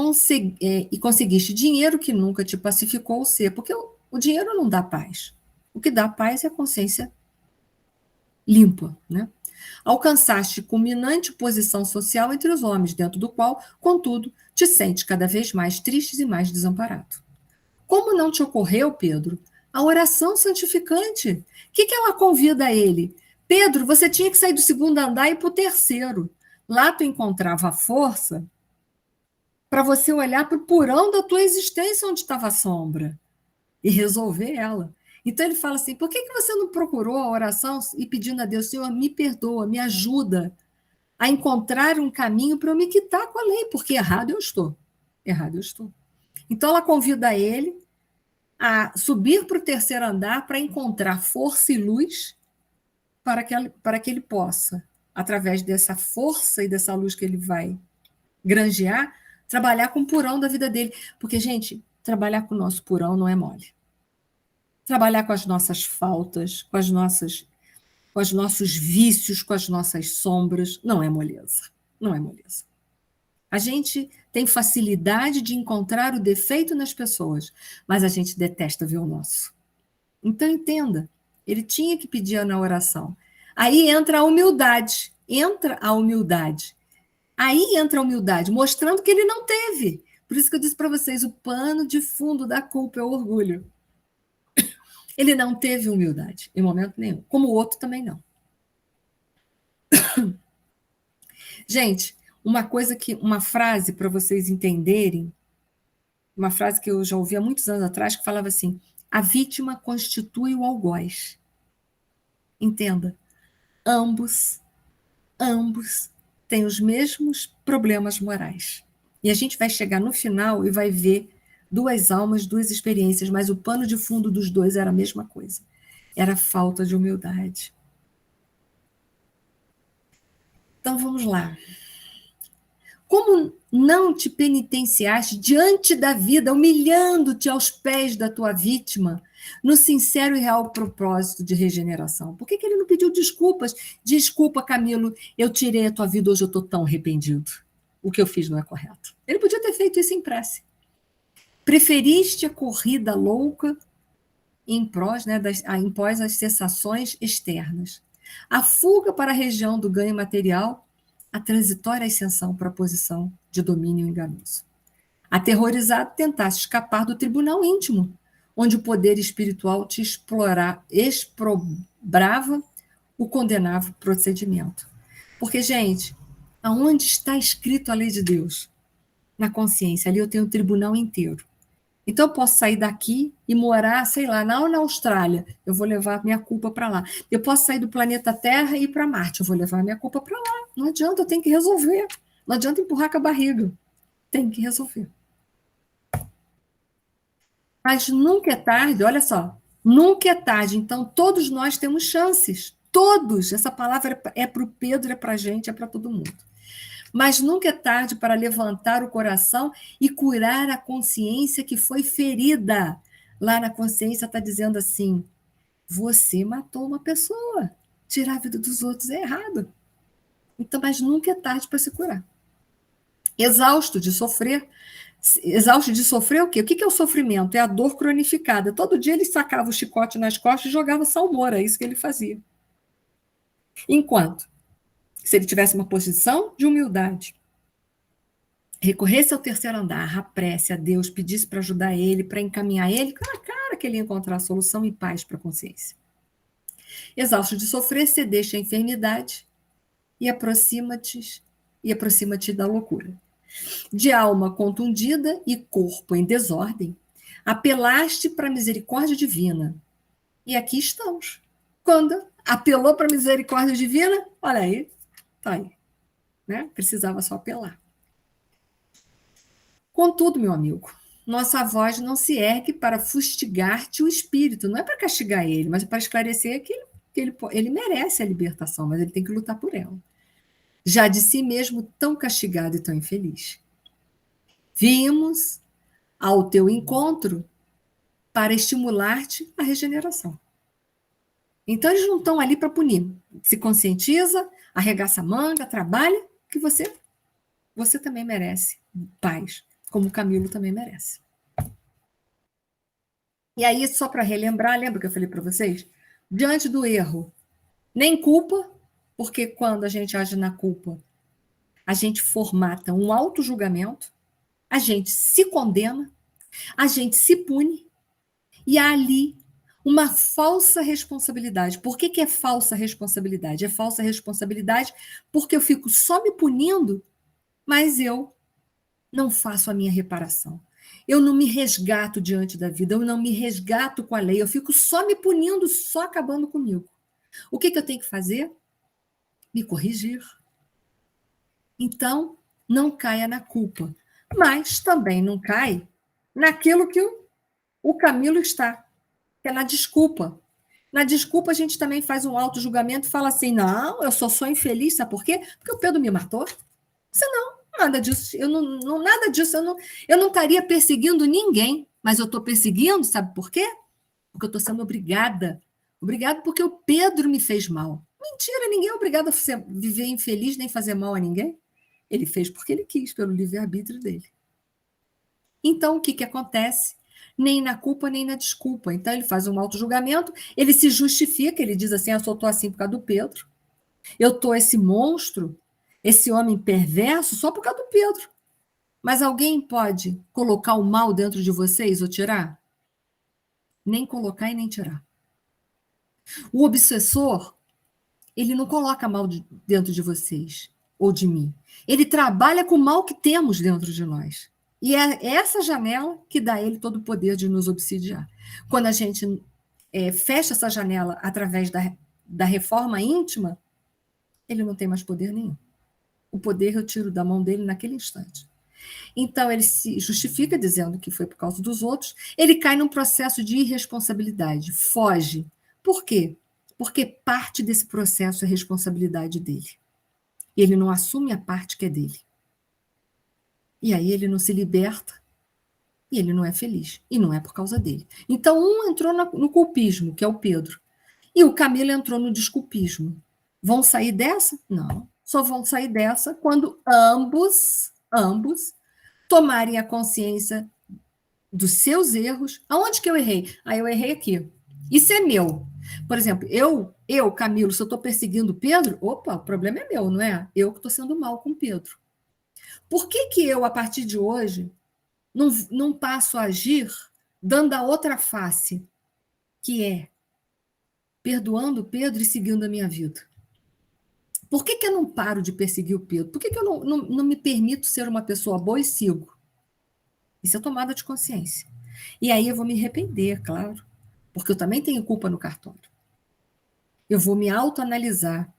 e conseguiste dinheiro que nunca te pacificou o ser, porque o dinheiro não dá paz. O que dá paz é a consciência limpa, né? Alcançaste culminante posição social entre os homens, dentro do qual, contudo, te sentes cada vez mais triste e mais desamparado. Como não te ocorreu, Pedro, a oração santificante? O que ela convida a ele? Pedro, você tinha que sair do segundo andar e ir para o terceiro. Lá tu encontrava a força para você olhar para o porão da tua existência onde estava a sombra e resolver ela. Então ele fala assim, por que você não procurou a oração e pedindo a Deus, Senhor, me perdoa, me ajuda a encontrar um caminho para eu me quitar com a lei, porque errado eu estou. Errado eu estou. Então ela convida ele a subir para o terceiro andar para encontrar força e luz para que ele possa, através dessa força e dessa luz que ele vai granjear, trabalhar com o porão da vida dele. Porque, gente, trabalhar com o nosso porão não é mole. Trabalhar com as nossas faltas, com os nossos vícios, com as nossas sombras, não é moleza. Não é moleza. A gente tem facilidade de encontrar o defeito nas pessoas, mas a gente detesta ver o nosso. Então, entenda, ele tinha que pedir na oração. Aí entra a humildade. Aí entra a humildade, mostrando que ele não teve. Por isso que eu disse para vocês, o pano de fundo da culpa é o orgulho. Ele não teve humildade, em momento nenhum. Como o outro também não. Gente, uma frase para vocês entenderem, uma frase que eu já ouvi há muitos anos atrás, que falava assim, a vítima constitui o algoz. Entenda, ambos têm os mesmos problemas morais. E a gente vai chegar no final e vai ver duas almas, duas experiências, mas o pano de fundo dos dois era a mesma coisa. Era a falta de humildade. Então, vamos lá. Como não te penitenciaste diante da vida, humilhando-te aos pés da tua vítima, no sincero e real propósito de regeneração? Por que ele não pediu desculpas? Desculpa, Camilo, eu tirei a tua vida, hoje eu estou tão arrependido. O que eu fiz não é correto. Ele podia ter feito isso em prece. Preferiste a corrida louca em prós, né, em pós as sensações externas. A fuga para a região do ganho material, a transitória ascensão para a posição de domínio enganoso. Aterrorizado, tentaste escapar do tribunal íntimo, onde o poder espiritual te exprobrava o condenável procedimento. Porque, gente, aonde está escrito a lei de Deus? Na consciência. Ali eu tenho o tribunal inteiro. Então, eu posso sair daqui e morar, sei lá, na Austrália. Eu vou levar minha culpa para lá. Eu posso sair do planeta Terra e ir para Marte. Eu vou levar minha culpa para lá. Não adianta, eu tenho que resolver. Não adianta empurrar com a barriga. Tem que resolver. Mas nunca é tarde, olha só. Nunca é tarde. Então, todos nós temos chances. Todos. Essa palavra é para o Pedro, é para a gente, é para todo mundo. Mas nunca é tarde para levantar o coração e curar a consciência que foi ferida. Lá na consciência está dizendo assim, você matou uma pessoa. Tirar a vida dos outros é errado. Então, mas nunca é tarde para se curar. Exausto de sofrer. Exausto de sofrer o quê? O que é o sofrimento? É a dor cronificada. Todo dia ele sacava o chicote nas costas e jogava salmoura. É isso que ele fazia. Enquanto se ele tivesse uma posição de humildade, recorresse ao terceiro andar, à prece, a Deus, pedisse para ajudar ele, para encaminhar ele, cara que ele ia encontrar solução e paz para a consciência. Exausto de sofrer, cedeste à enfermidade e aproxima-te da loucura. De alma contundida e corpo em desordem, apelaste para a misericórdia divina. E aqui estamos. Quando apelou para a misericórdia divina, olha aí, tá aí, né? Precisava só apelar. Contudo, meu amigo, nossa voz não se ergue para fustigar-te o espírito, não é para castigar ele, mas para esclarecer que ele merece a libertação, mas ele tem que lutar por ela. Já de si mesmo tão castigado e tão infeliz. Vimos ao teu encontro para estimular-te a regeneração. Então, eles não estão ali para punir. Se conscientiza, arregaça a manga, trabalha, que você também merece paz, como o Camilo também merece. E aí, só para relembrar, lembra que eu falei para vocês? Diante do erro, nem culpa, porque quando a gente age na culpa, a gente formata um auto-julgamento, a gente se condena, a gente se pune, e há ali uma falsa responsabilidade. Por que é falsa responsabilidade? É falsa responsabilidade porque eu fico só me punindo, mas eu não faço a minha reparação. Eu não me resgato diante da vida, eu não me resgato com a lei, eu fico só me punindo, só acabando comigo. O que eu tenho que fazer? Me corrigir. Então, não caia na culpa, mas também não cai naquilo que o Camilo está, que é na desculpa. Na desculpa, a gente também faz um auto-julgamento e fala assim, não, eu só sou infeliz, sabe por quê? Porque o Pedro me matou. Senão, nada disso, eu não estaria perseguindo ninguém, mas eu estou perseguindo, sabe por quê? Porque eu estou sendo obrigada. Obrigada porque o Pedro me fez mal. Mentira, ninguém é obrigado a viver infeliz nem fazer mal a ninguém. Ele fez porque ele quis, pelo livre-arbítrio dele. Então, o que acontece? Nem na culpa, nem na desculpa. Então, ele faz um auto-julgamento, ele se justifica, ele diz assim, eu só estou assim por causa do Pedro. Eu estou esse monstro, esse homem perverso, só por causa do Pedro. Mas alguém pode colocar o mal dentro de vocês ou tirar? Nem colocar e nem tirar. O obsessor, ele não coloca mal dentro de vocês ou de mim. Ele trabalha com o mal que temos dentro de nós. E é essa janela que dá a ele todo o poder de nos obsidiar. Quando a gente fecha essa janela através da reforma íntima, ele não tem mais poder nenhum. O poder eu tiro da mão dele naquele instante. Então, ele se justifica dizendo que foi por causa dos outros, ele cai num processo de irresponsabilidade, foge. Por quê? Porque parte desse processo é responsabilidade dele. E ele não assume a parte que é dele. E aí ele não se liberta e ele não é feliz. E não é por causa dele. Então, um entrou no culpismo, que é o Pedro, e o Camilo entrou no desculpismo. Vão sair dessa? Não. Só vão sair dessa quando ambos tomarem a consciência dos seus erros. Aonde que eu errei? Eu errei aqui. Isso é meu. Por exemplo, Camilo, se eu estou perseguindo Pedro, opa, o problema é meu, não é? Eu que estou sendo mal com Pedro. Por que eu, a partir de hoje, não passo a agir dando a outra face, que é perdoando Pedro e seguindo a minha vida? Por que eu não paro de perseguir o Pedro? Por que eu não me permito ser uma pessoa boa e sigo? Isso é tomada de consciência. E aí eu vou me arrepender, claro, porque eu também tenho culpa no cartório. Eu vou me autoanalisar.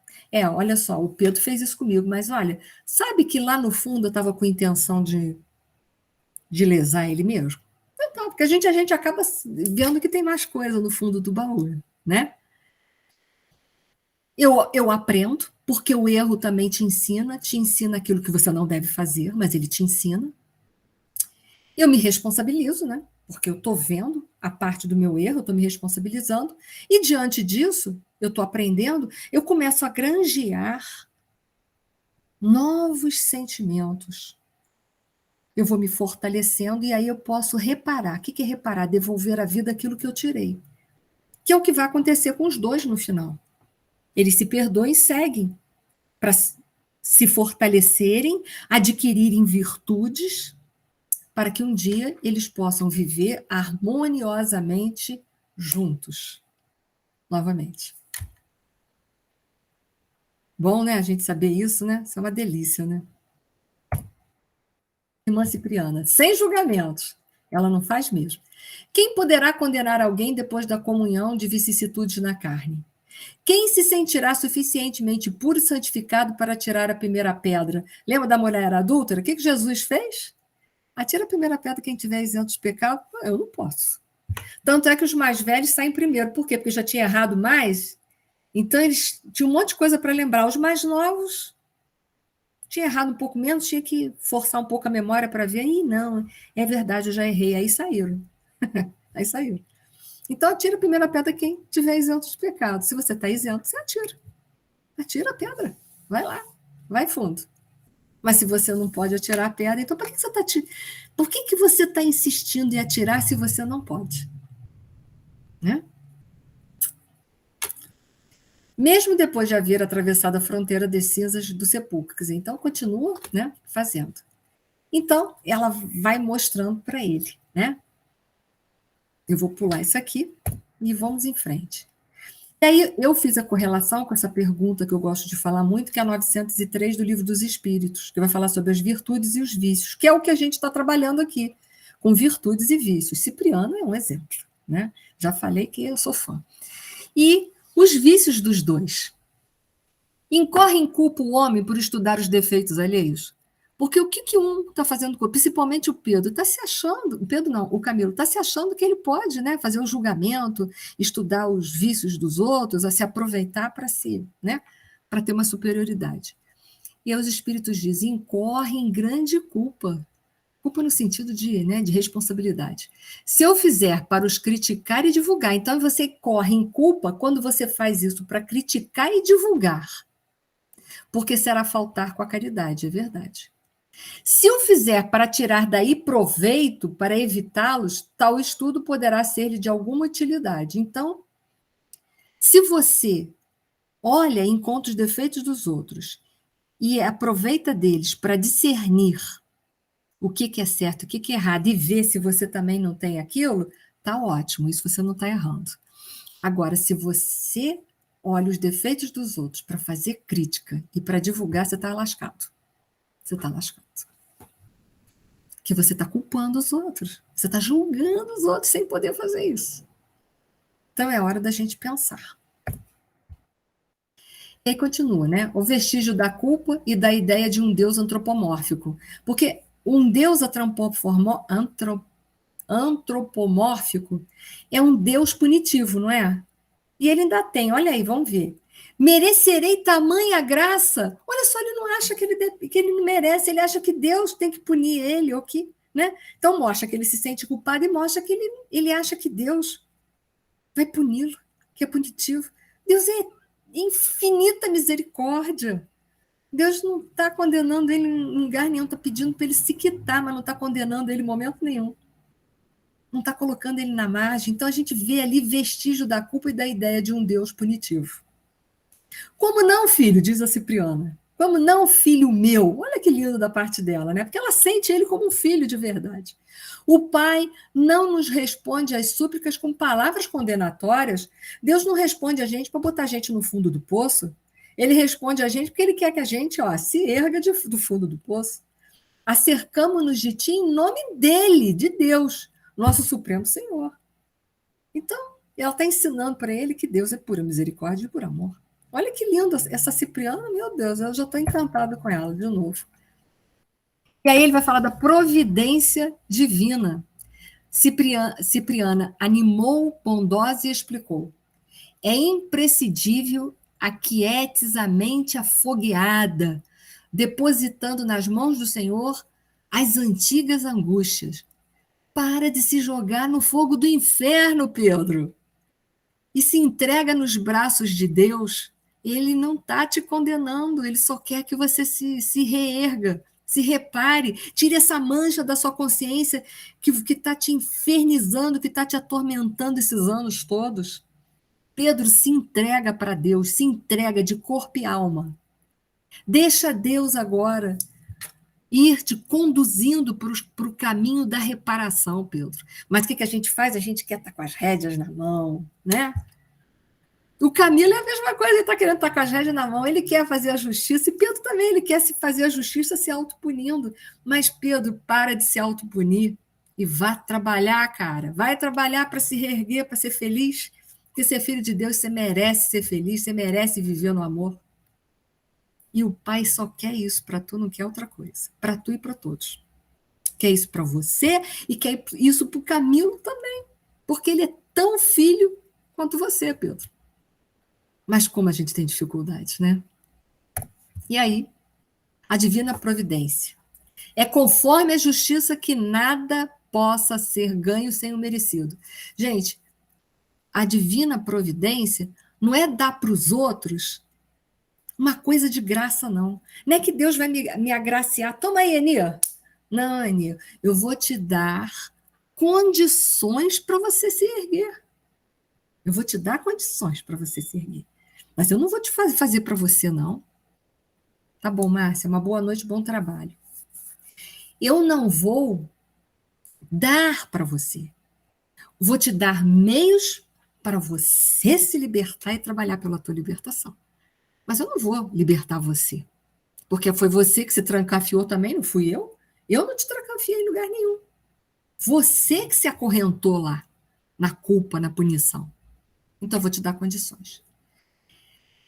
Olha só, o Pedro fez isso comigo, mas olha, sabe que lá no fundo eu estava com intenção de lesar ele mesmo? Então, porque a gente acaba vendo que tem mais coisa no fundo do baú, né? Eu aprendo, porque o erro também te ensina aquilo que você não deve fazer, mas ele te ensina. Eu me responsabilizo, né? Porque eu estou vendo a parte do meu erro, eu estou me responsabilizando, e diante disso, eu estou aprendendo, eu começo a granjear novos sentimentos. Eu vou me fortalecendo e aí eu posso reparar. O que é reparar? Devolver à vida aquilo que eu tirei. Que é o que vai acontecer com os dois no final. Eles se perdoam e seguem para se fortalecerem, adquirirem virtudes, para que um dia eles possam viver harmoniosamente juntos. Novamente. Bom, né, a gente saber isso, né? Isso é uma delícia, né? Irmã Cipriana, sem julgamentos. Ela não faz mesmo. Quem poderá condenar alguém depois da comunhão de vicissitudes na carne? Quem se sentirá suficientemente puro e santificado para tirar a primeira pedra? Lembra da mulher adúltera? O que Jesus fez? Atira a primeira pedra quem tiver isento de pecado. Eu não posso. Tanto é que os mais velhos saem primeiro. Por quê? Porque já tinha errado mais. Então, eles tinham um monte de coisa para lembrar. Os mais novos tinha errado um pouco menos, tinha que forçar um pouco a memória para ver. Ih, não, é verdade, eu já errei. Aí saíram. Aí saíram. Então, atira a primeira pedra quem tiver isento de pecado. Se você está isento, você atira. Atira a pedra. Vai lá. Vai fundo. Mas se você não pode atirar a pedra, então por que você está insistindo em atirar se você não pode? Né? Mesmo depois de haver atravessado a fronteira das cinzas do sepulcro. Quer dizer, então, continua, né, fazendo. Então, ela vai mostrando para ele, né? Eu vou pular isso aqui e vamos em frente. E aí, eu fiz a correlação com essa pergunta que eu gosto de falar muito, que é a 903 do Livro dos Espíritos, que vai falar sobre as virtudes e os vícios, que é o que a gente está trabalhando aqui, com virtudes e vícios. Cipriano é um exemplo, né? Já falei que eu sou fã. E os vícios dos dois. Incorre em culpa o homem por estudar os defeitos alheios? Porque o que um está fazendo, principalmente o Pedro, está se achando, o Pedro não, o Camilo, está se achando que ele pode, né, fazer um julgamento, estudar os vícios dos outros, a se aproveitar para si, né, para ter uma superioridade. E aí os espíritos dizem, incorre em grande culpa. Culpa no sentido de responsabilidade. Se eu fizer para os criticar e divulgar, então você corre em culpa quando você faz isso para criticar e divulgar. Porque será faltar com a caridade, é verdade. Se eu fizer para tirar daí proveito, para evitá-los, tal estudo poderá ser de alguma utilidade. Então, se você olha e encontra os defeitos dos outros e aproveita deles para discernir o que é certo, o que é errado, e ver se você também não tem aquilo, tá ótimo, isso você não está errando. Agora, se você olha os defeitos dos outros para fazer crítica e para divulgar, você está lascado. Você está lascado. Que você está culpando os outros. Você está julgando os outros sem poder fazer isso. Então, é hora da gente pensar. E aí continua, né? O vestígio da culpa e da ideia de um Deus antropomórfico. Porque um Deus antropomórfico é um Deus punitivo, não é? E ele ainda tem, olha aí, vamos ver. Merecerei tamanha graça? Olha só, ele não acha que ele não merece, ele acha que Deus tem que punir ele, ou que, né? Então mostra que ele se sente culpado e mostra que ele acha que Deus vai puni-lo, que é punitivo. Deus é infinita misericórdia. Deus não está condenando ele em lugar nenhum, está pedindo para ele se quitar, mas não está condenando ele em momento nenhum. não está colocando ele na margem. Então, a gente vê ali vestígio da culpa e da ideia de um Deus punitivo. Como não, filho, diz a Cipriana. Como não, filho meu? Olha que lindo da parte dela, né? Porque ela sente ele como um filho de verdade. O pai não nos responde às súplicas com palavras condenatórias. Deus não responde a gente para botar a gente no fundo do poço. Ele responde a gente porque ele quer que a gente se erga do fundo do poço. Acercamo-nos de ti em nome dele, de Deus, nosso Supremo Senhor. Então, ela está ensinando para ele que Deus é pura misericórdia e por amor. Olha que linda essa Cipriana, meu Deus, eu já estou encantada com ela de novo. E aí ele vai falar da providência divina. Cipriana animou, bondosa e explicou. É imprescindível aquietes a mente afogueada, depositando nas mãos do Senhor as antigas angústias. Para de se jogar no fogo do inferno, Pedro, e se entrega nos braços de Deus. Ele não está te condenando, ele só quer que você se reerga, se repare, tire essa mancha da sua consciência que está te infernizando, que está te atormentando esses anos todos. Pedro, se entrega para Deus, se entrega de corpo e alma. Deixa Deus agora ir te conduzindo para o caminho da reparação, Pedro. Mas o que a gente faz? A gente quer estar com as rédeas na mão, né? O Camilo é a mesma coisa, ele está querendo estar com as rédeas na mão, ele quer fazer a justiça, e Pedro também, ele quer se fazer a justiça se autopunindo. Mas, Pedro, para de se autopunir e vá trabalhar, cara. Vai trabalhar para se reerguer, para ser feliz. Porque ser filho de Deus, você merece ser feliz, você merece viver no amor. E o Pai só quer isso para tu, não quer outra coisa. Para tu e para todos. Quer isso para você e quer isso para o Camilo também. Porque ele é tão filho quanto você, Pedro. Mas como a gente tem dificuldades, né? E aí, a divina providência. É conforme a justiça que nada possa ser ganho sem o merecido. Gente, a divina providência não é dar para os outros uma coisa de graça, não. Não é que Deus vai me agraciar. Toma aí, Enia. Não, Enia, eu vou te dar condições para você se erguer. Eu vou te dar condições para você se erguer. Mas eu não vou te fazer para você, não. Tá bom, Márcia, uma boa noite, bom trabalho. Eu não vou dar para você. Vou te dar meios para você se libertar e trabalhar pela tua libertação. Mas eu não vou libertar você. Porque foi você que se trancafiou também, não fui eu. Eu não te trancafiei em lugar nenhum. Você que se acorrentou lá, na culpa, na punição. Então, eu vou te dar condições.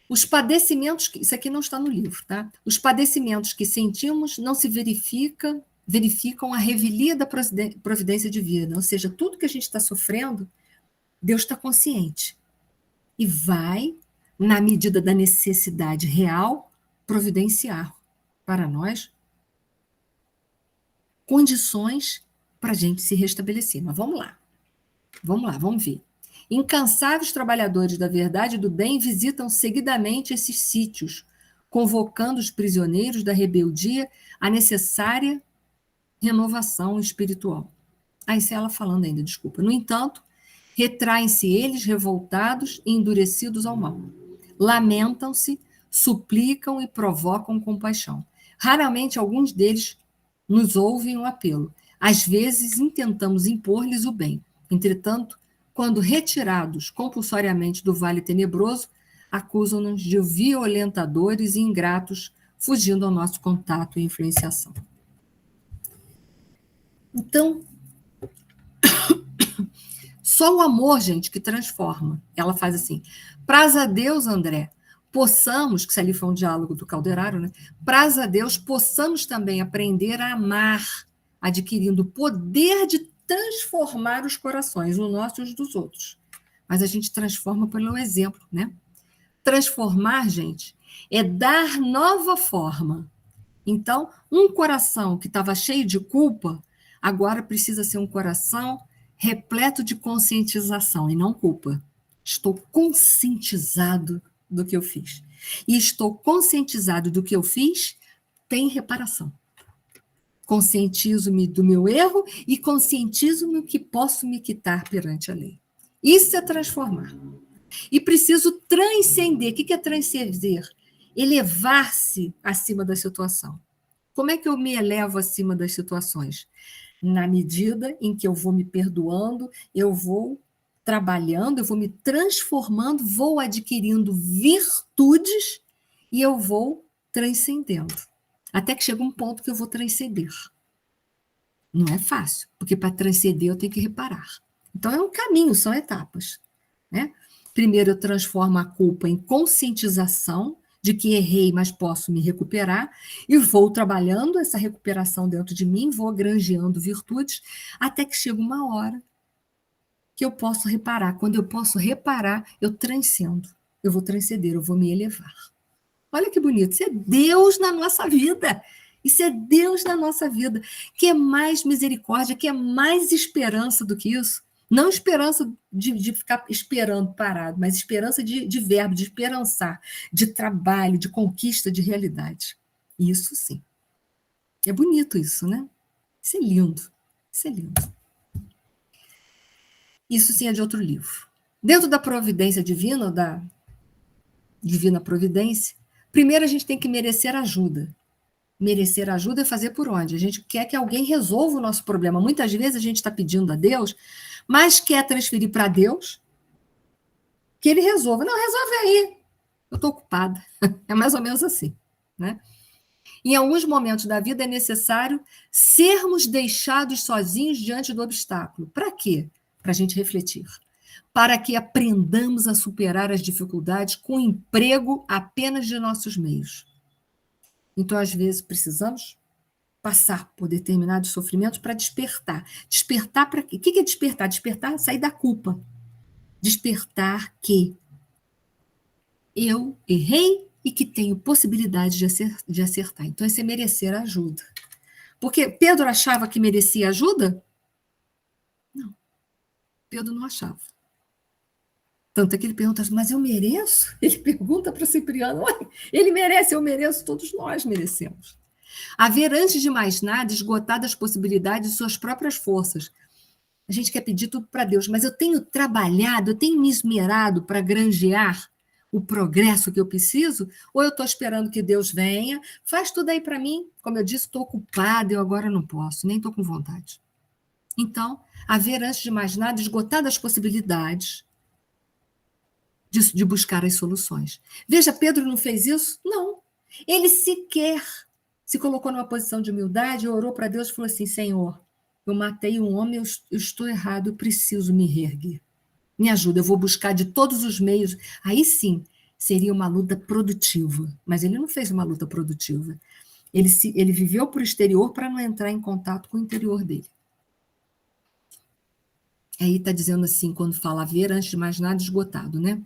Os padecimentos, isso aqui não está no livro, tá? Os padecimentos que sentimos não se verificam a revelia da providência divina. Ou seja, tudo que a gente está sofrendo, Deus está consciente. E vai, na medida da necessidade real, providenciar para nós condições para a gente se restabelecer. Mas vamos lá, vamos ver. Incansáveis trabalhadores da verdade e do bem visitam seguidamente esses sítios, convocando os prisioneiros da rebeldia à necessária renovação espiritual. Isso é ela falando ainda, desculpa. No entanto, retraem-se eles revoltados e endurecidos ao mal. Lamentam-se, suplicam e provocam compaixão. Raramente alguns deles nos ouvem o apelo. Às vezes intentamos impor-lhes o bem. Entretanto, quando retirados compulsoriamente do vale tenebroso, acusam-nos de violentadores e ingratos, fugindo ao nosso contato e influenciação. Então, só o amor, gente, que transforma. Ela faz assim, praz a Deus, André, possamos, que isso ali foi um diálogo do Calderaro, né? Praz a Deus, possamos também aprender a amar, adquirindo o poder de transformar os corações, o nosso e os dos outros. Mas a gente transforma pelo exemplo, né? Transformar, gente, é dar nova forma. Então, um coração que estava cheio de culpa, agora precisa ser um coração repleto de conscientização e não culpa. Estou conscientizado do que eu fiz. E estou conscientizado do que eu fiz, tem reparação. Conscientizo-me do meu erro e conscientizo-me que posso me quitar perante a lei. Isso é transformar. E preciso transcender. O que é transcender? Elevar-se acima da situação. Como é que eu me elevo acima das situações? Na medida em que eu vou me perdoando, eu vou trabalhando, eu vou me transformando, vou adquirindo virtudes e eu vou transcendendo. Até que chega um ponto que eu vou transcender. Não é fácil, porque para transcender eu tenho que reparar. Então é um caminho, são etapas, né? Primeiro eu transformo a culpa em conscientização de que errei, mas posso me recuperar, e vou trabalhando essa recuperação dentro de mim, vou granjeando virtudes, até que chega uma hora que eu posso reparar. Quando eu posso reparar, eu transcendo. Eu vou transcender, eu vou me elevar. Olha que bonito, isso é Deus na nossa vida. Isso é Deus na nossa vida. Que é mais misericórdia, que é mais esperança do que isso. Não esperança de ficar esperando parado, mas esperança de verbo, de esperançar, de trabalho, de conquista, de realidade. Isso sim. É bonito isso, né? Isso é lindo. Isso é lindo. Isso sim é de outro livro. Dentro da providência divina, ou da divina providência, primeiro a gente tem que merecer ajuda. Merecer ajuda é fazer por onde? A gente quer que alguém resolva o nosso problema. Muitas vezes a gente está pedindo a Deus, mas quer transferir para Deus que ele resolva. Não, resolve aí. Eu estou ocupada. É mais ou menos assim, né? Em alguns momentos da vida é necessário sermos deixados sozinhos diante do obstáculo. Para quê? Para a gente refletir. Para que aprendamos a superar as dificuldades com o emprego apenas de nossos meios. Então, às vezes, precisamos passar por determinados sofrimentos para despertar. Despertar para quê? O que é despertar? Despertar, sair da culpa. Despertar que eu errei e que tenho possibilidade de acertar. Então, esse é merecer ajuda. Porque Pedro achava que merecia ajuda? Não. Pedro não achava. Tanto é que ele pergunta, mas eu mereço? Ele pergunta para Cipriano, ele merece, eu mereço, todos nós merecemos. Haver, antes de mais nada, esgotado as possibilidades de suas próprias forças. A gente quer pedir tudo para Deus, mas eu tenho trabalhado, eu tenho me esmerado para granjear o progresso que eu preciso, ou eu estou esperando que Deus venha, faz tudo aí para mim, como eu disse, estou ocupada, eu agora não posso, nem estou com vontade. Então, haver, antes de mais nada, esgotado as possibilidades de buscar as soluções. Veja, Pedro não fez isso? Não. Ele sequer se colocou numa posição de humildade, orou para Deus e falou assim, Senhor, eu matei um homem, eu estou errado, eu preciso me reerguer. Me ajuda, eu vou buscar de todos os meios. Aí sim, seria uma luta produtiva. Mas ele não fez uma luta produtiva. Ele viveu para o exterior para não entrar em contato com o interior dele. Aí está dizendo assim, quando fala haver, antes de mais nada, esgotado, né?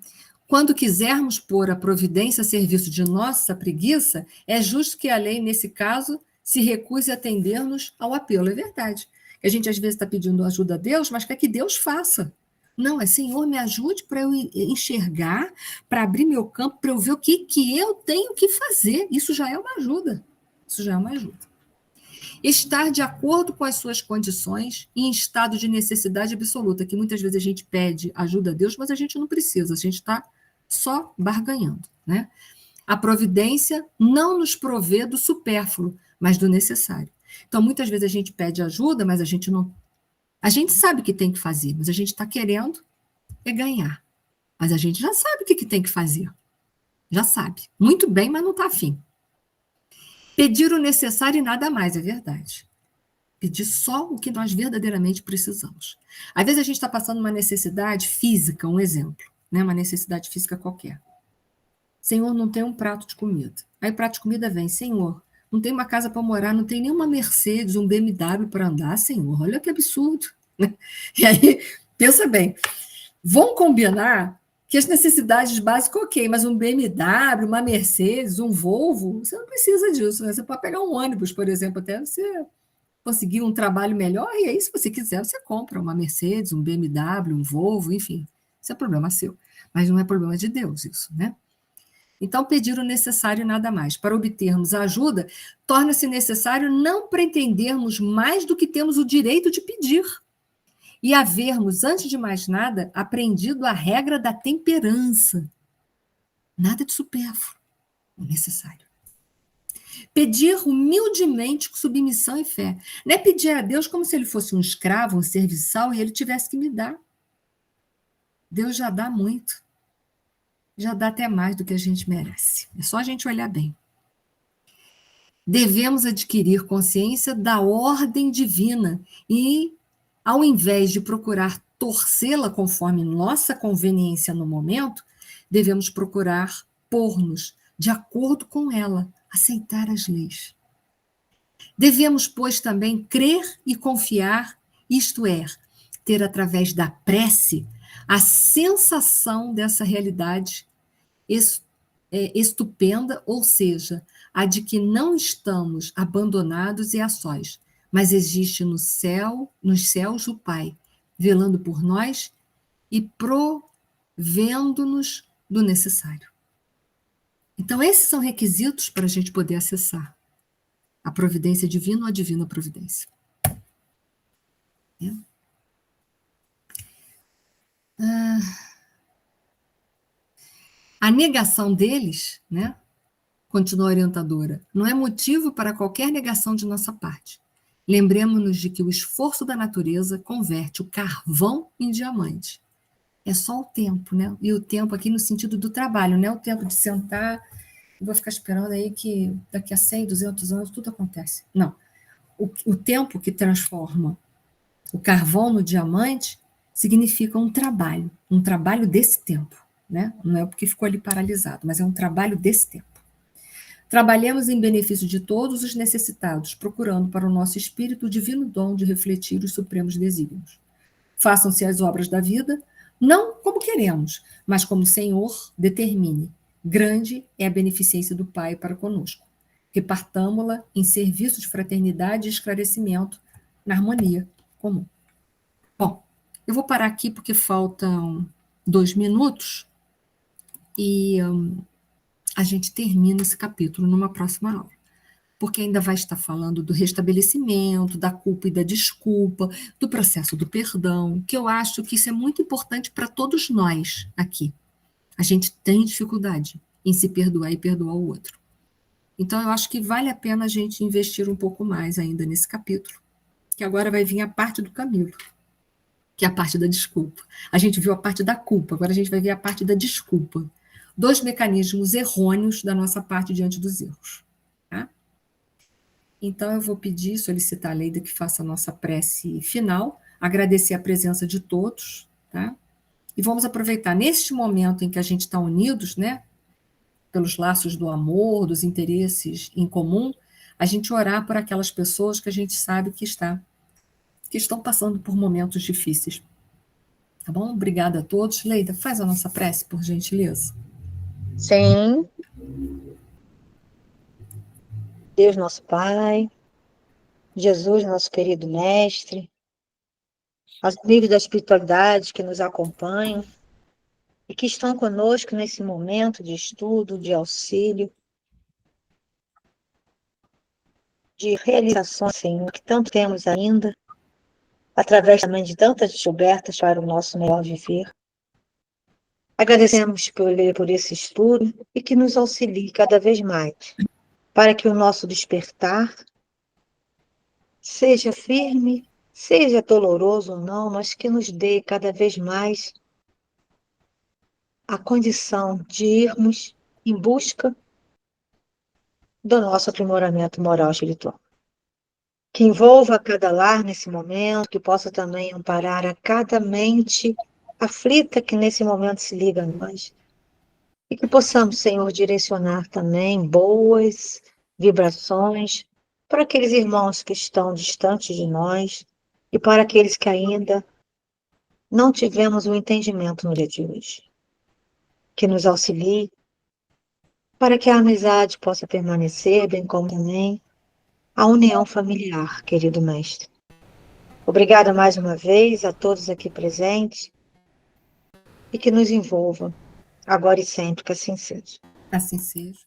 Quando quisermos pôr a providência a serviço de nossa preguiça, é justo que a lei, nesse caso, se recuse a atender-nos ao apelo. É verdade. A gente, às vezes, está pedindo ajuda a Deus, mas quer que Deus faça. Não, é Senhor, me ajude para eu enxergar, para abrir meu campo, para eu ver o que eu tenho que fazer. Isso já é uma ajuda. Isso já é uma ajuda. Estar de acordo com as suas condições e em estado de necessidade absoluta, que muitas vezes a gente pede ajuda a Deus, mas a gente não precisa, a gente está só barganhando, né? A providência não nos provê do supérfluo, mas do necessário. Então, muitas vezes a gente pede ajuda, mas a gente não... A gente sabe o que tem que fazer, mas a gente está querendo é ganhar. Mas a gente já sabe o que tem que fazer. Já sabe. Muito bem, mas não está afim. Pedir o necessário e nada mais, é verdade. Pedir só o que nós verdadeiramente precisamos. Às vezes a gente está passando uma necessidade física, um exemplo, né? Uma necessidade física qualquer. Senhor, não tem um prato de comida. Aí o prato de comida vem, Senhor, não tem uma casa para morar, não tem nenhuma Mercedes, um BMW para andar, Senhor, olha que absurdo. E aí, pensa bem, vão combinar que as necessidades básicas, ok, mas um BMW, uma Mercedes, um Volvo, você não precisa disso, né? Você pode pegar um ônibus, por exemplo, até você conseguir um trabalho melhor, e aí, se você quiser, você compra uma Mercedes, um BMW, um Volvo, enfim, isso é problema seu. Mas não é problema de Deus, isso, né? Então, pedir o necessário e nada mais. Para obtermos a ajuda, torna-se necessário não pretendermos mais do que temos o direito de pedir e havermos, antes de mais nada, aprendido a regra da temperança. Nada de supérfluo, o necessário. Pedir humildemente com submissão e fé. Não é pedir a Deus como se ele fosse um escravo, um serviçal, e ele tivesse que me dar. Deus já dá muito. Já dá até mais do que a gente merece. É só a gente olhar bem. Devemos adquirir consciência da ordem divina e, ao invés de procurar torcê-la conforme nossa conveniência no momento, devemos procurar pôr-nos de acordo com ela, aceitar as leis. Devemos, pois, também crer e confiar, isto é, ter através da prece a sensação dessa realidade estupenda, ou seja, a de que não estamos abandonados e a sós, mas existe no céu, nos céus o Pai, velando por nós e provendo-nos do necessário. Então, esses são requisitos para a gente poder acessar a providência divina ou a divina providência. A negação deles, né, continua a orientadora, não é motivo para qualquer negação de nossa parte. Lembremos-nos de que o esforço da natureza converte o carvão em diamante. É só o tempo, né? E o tempo aqui no sentido do trabalho, não é o tempo de sentar e vou ficar esperando aí que daqui a 100, 200 anos tudo acontece. Não. O tempo que transforma o carvão no diamante significa um trabalho desse tempo, né? Não é porque ficou ali paralisado, mas é um trabalho desse tempo. Trabalhemos em benefício de todos os necessitados, procurando para o nosso espírito o divino dom de refletir os supremos desígnios. Façam-se as obras da vida, não como queremos, mas como o Senhor determine. Grande é a beneficência do Pai para conosco. Repartamo-la em serviço de fraternidade e esclarecimento na harmonia comum. Bom, eu vou parar aqui porque faltam 2 minutos e a gente termina esse capítulo numa próxima aula, porque ainda vai estar falando do restabelecimento, da culpa e da desculpa, do processo do perdão, que eu acho que isso é muito importante para todos nós aqui. A gente tem dificuldade em se perdoar e perdoar o outro. Então, eu acho que vale a pena a gente investir um pouco mais ainda nesse capítulo, que agora vai vir a parte do Camilo, que é a parte da desculpa. A gente viu a parte da culpa, agora a gente vai ver a parte da desculpa. 2 mecanismos errôneos da nossa parte diante dos erros. Tá? Então, eu vou pedir, solicitar a Leida que faça a nossa prece final, agradecer a presença de todos, tá? E vamos aproveitar, neste momento em que a gente está unidos, né, pelos laços do amor, dos interesses em comum, a gente orar por aquelas pessoas que a gente sabe que estão passando por momentos difíceis. Tá bom? Obrigada a todos. Leida, faz a nossa prece, por gentileza. Sim. Deus, nosso Pai, Jesus, nosso querido Mestre, aos amigos da espiritualidade que nos acompanham e que estão conosco nesse momento de estudo, de auxílio, de realização, Senhor, que tanto temos ainda, através também de tantas descobertas para o nosso melhor viver. Agradecemos por esse estudo e que nos auxilie cada vez mais, para que o nosso despertar seja firme, seja doloroso ou não, mas que nos dê cada vez mais a condição de irmos em busca do nosso aprimoramento moral e espiritual. Que envolva cada lar nesse momento, que possa também amparar a cada mente aflita que nesse momento se liga a nós. E que possamos, Senhor, direcionar também boas vibrações para aqueles irmãos que estão distantes de nós e para aqueles que ainda não tivemos o entendimento no dia de hoje. Que nos auxilie para que a amizade possa permanecer, bem como também a união familiar, querido Mestre. Obrigada mais uma vez a todos aqui presentes e que nos envolva, agora e sempre, que assim seja. Assim seja.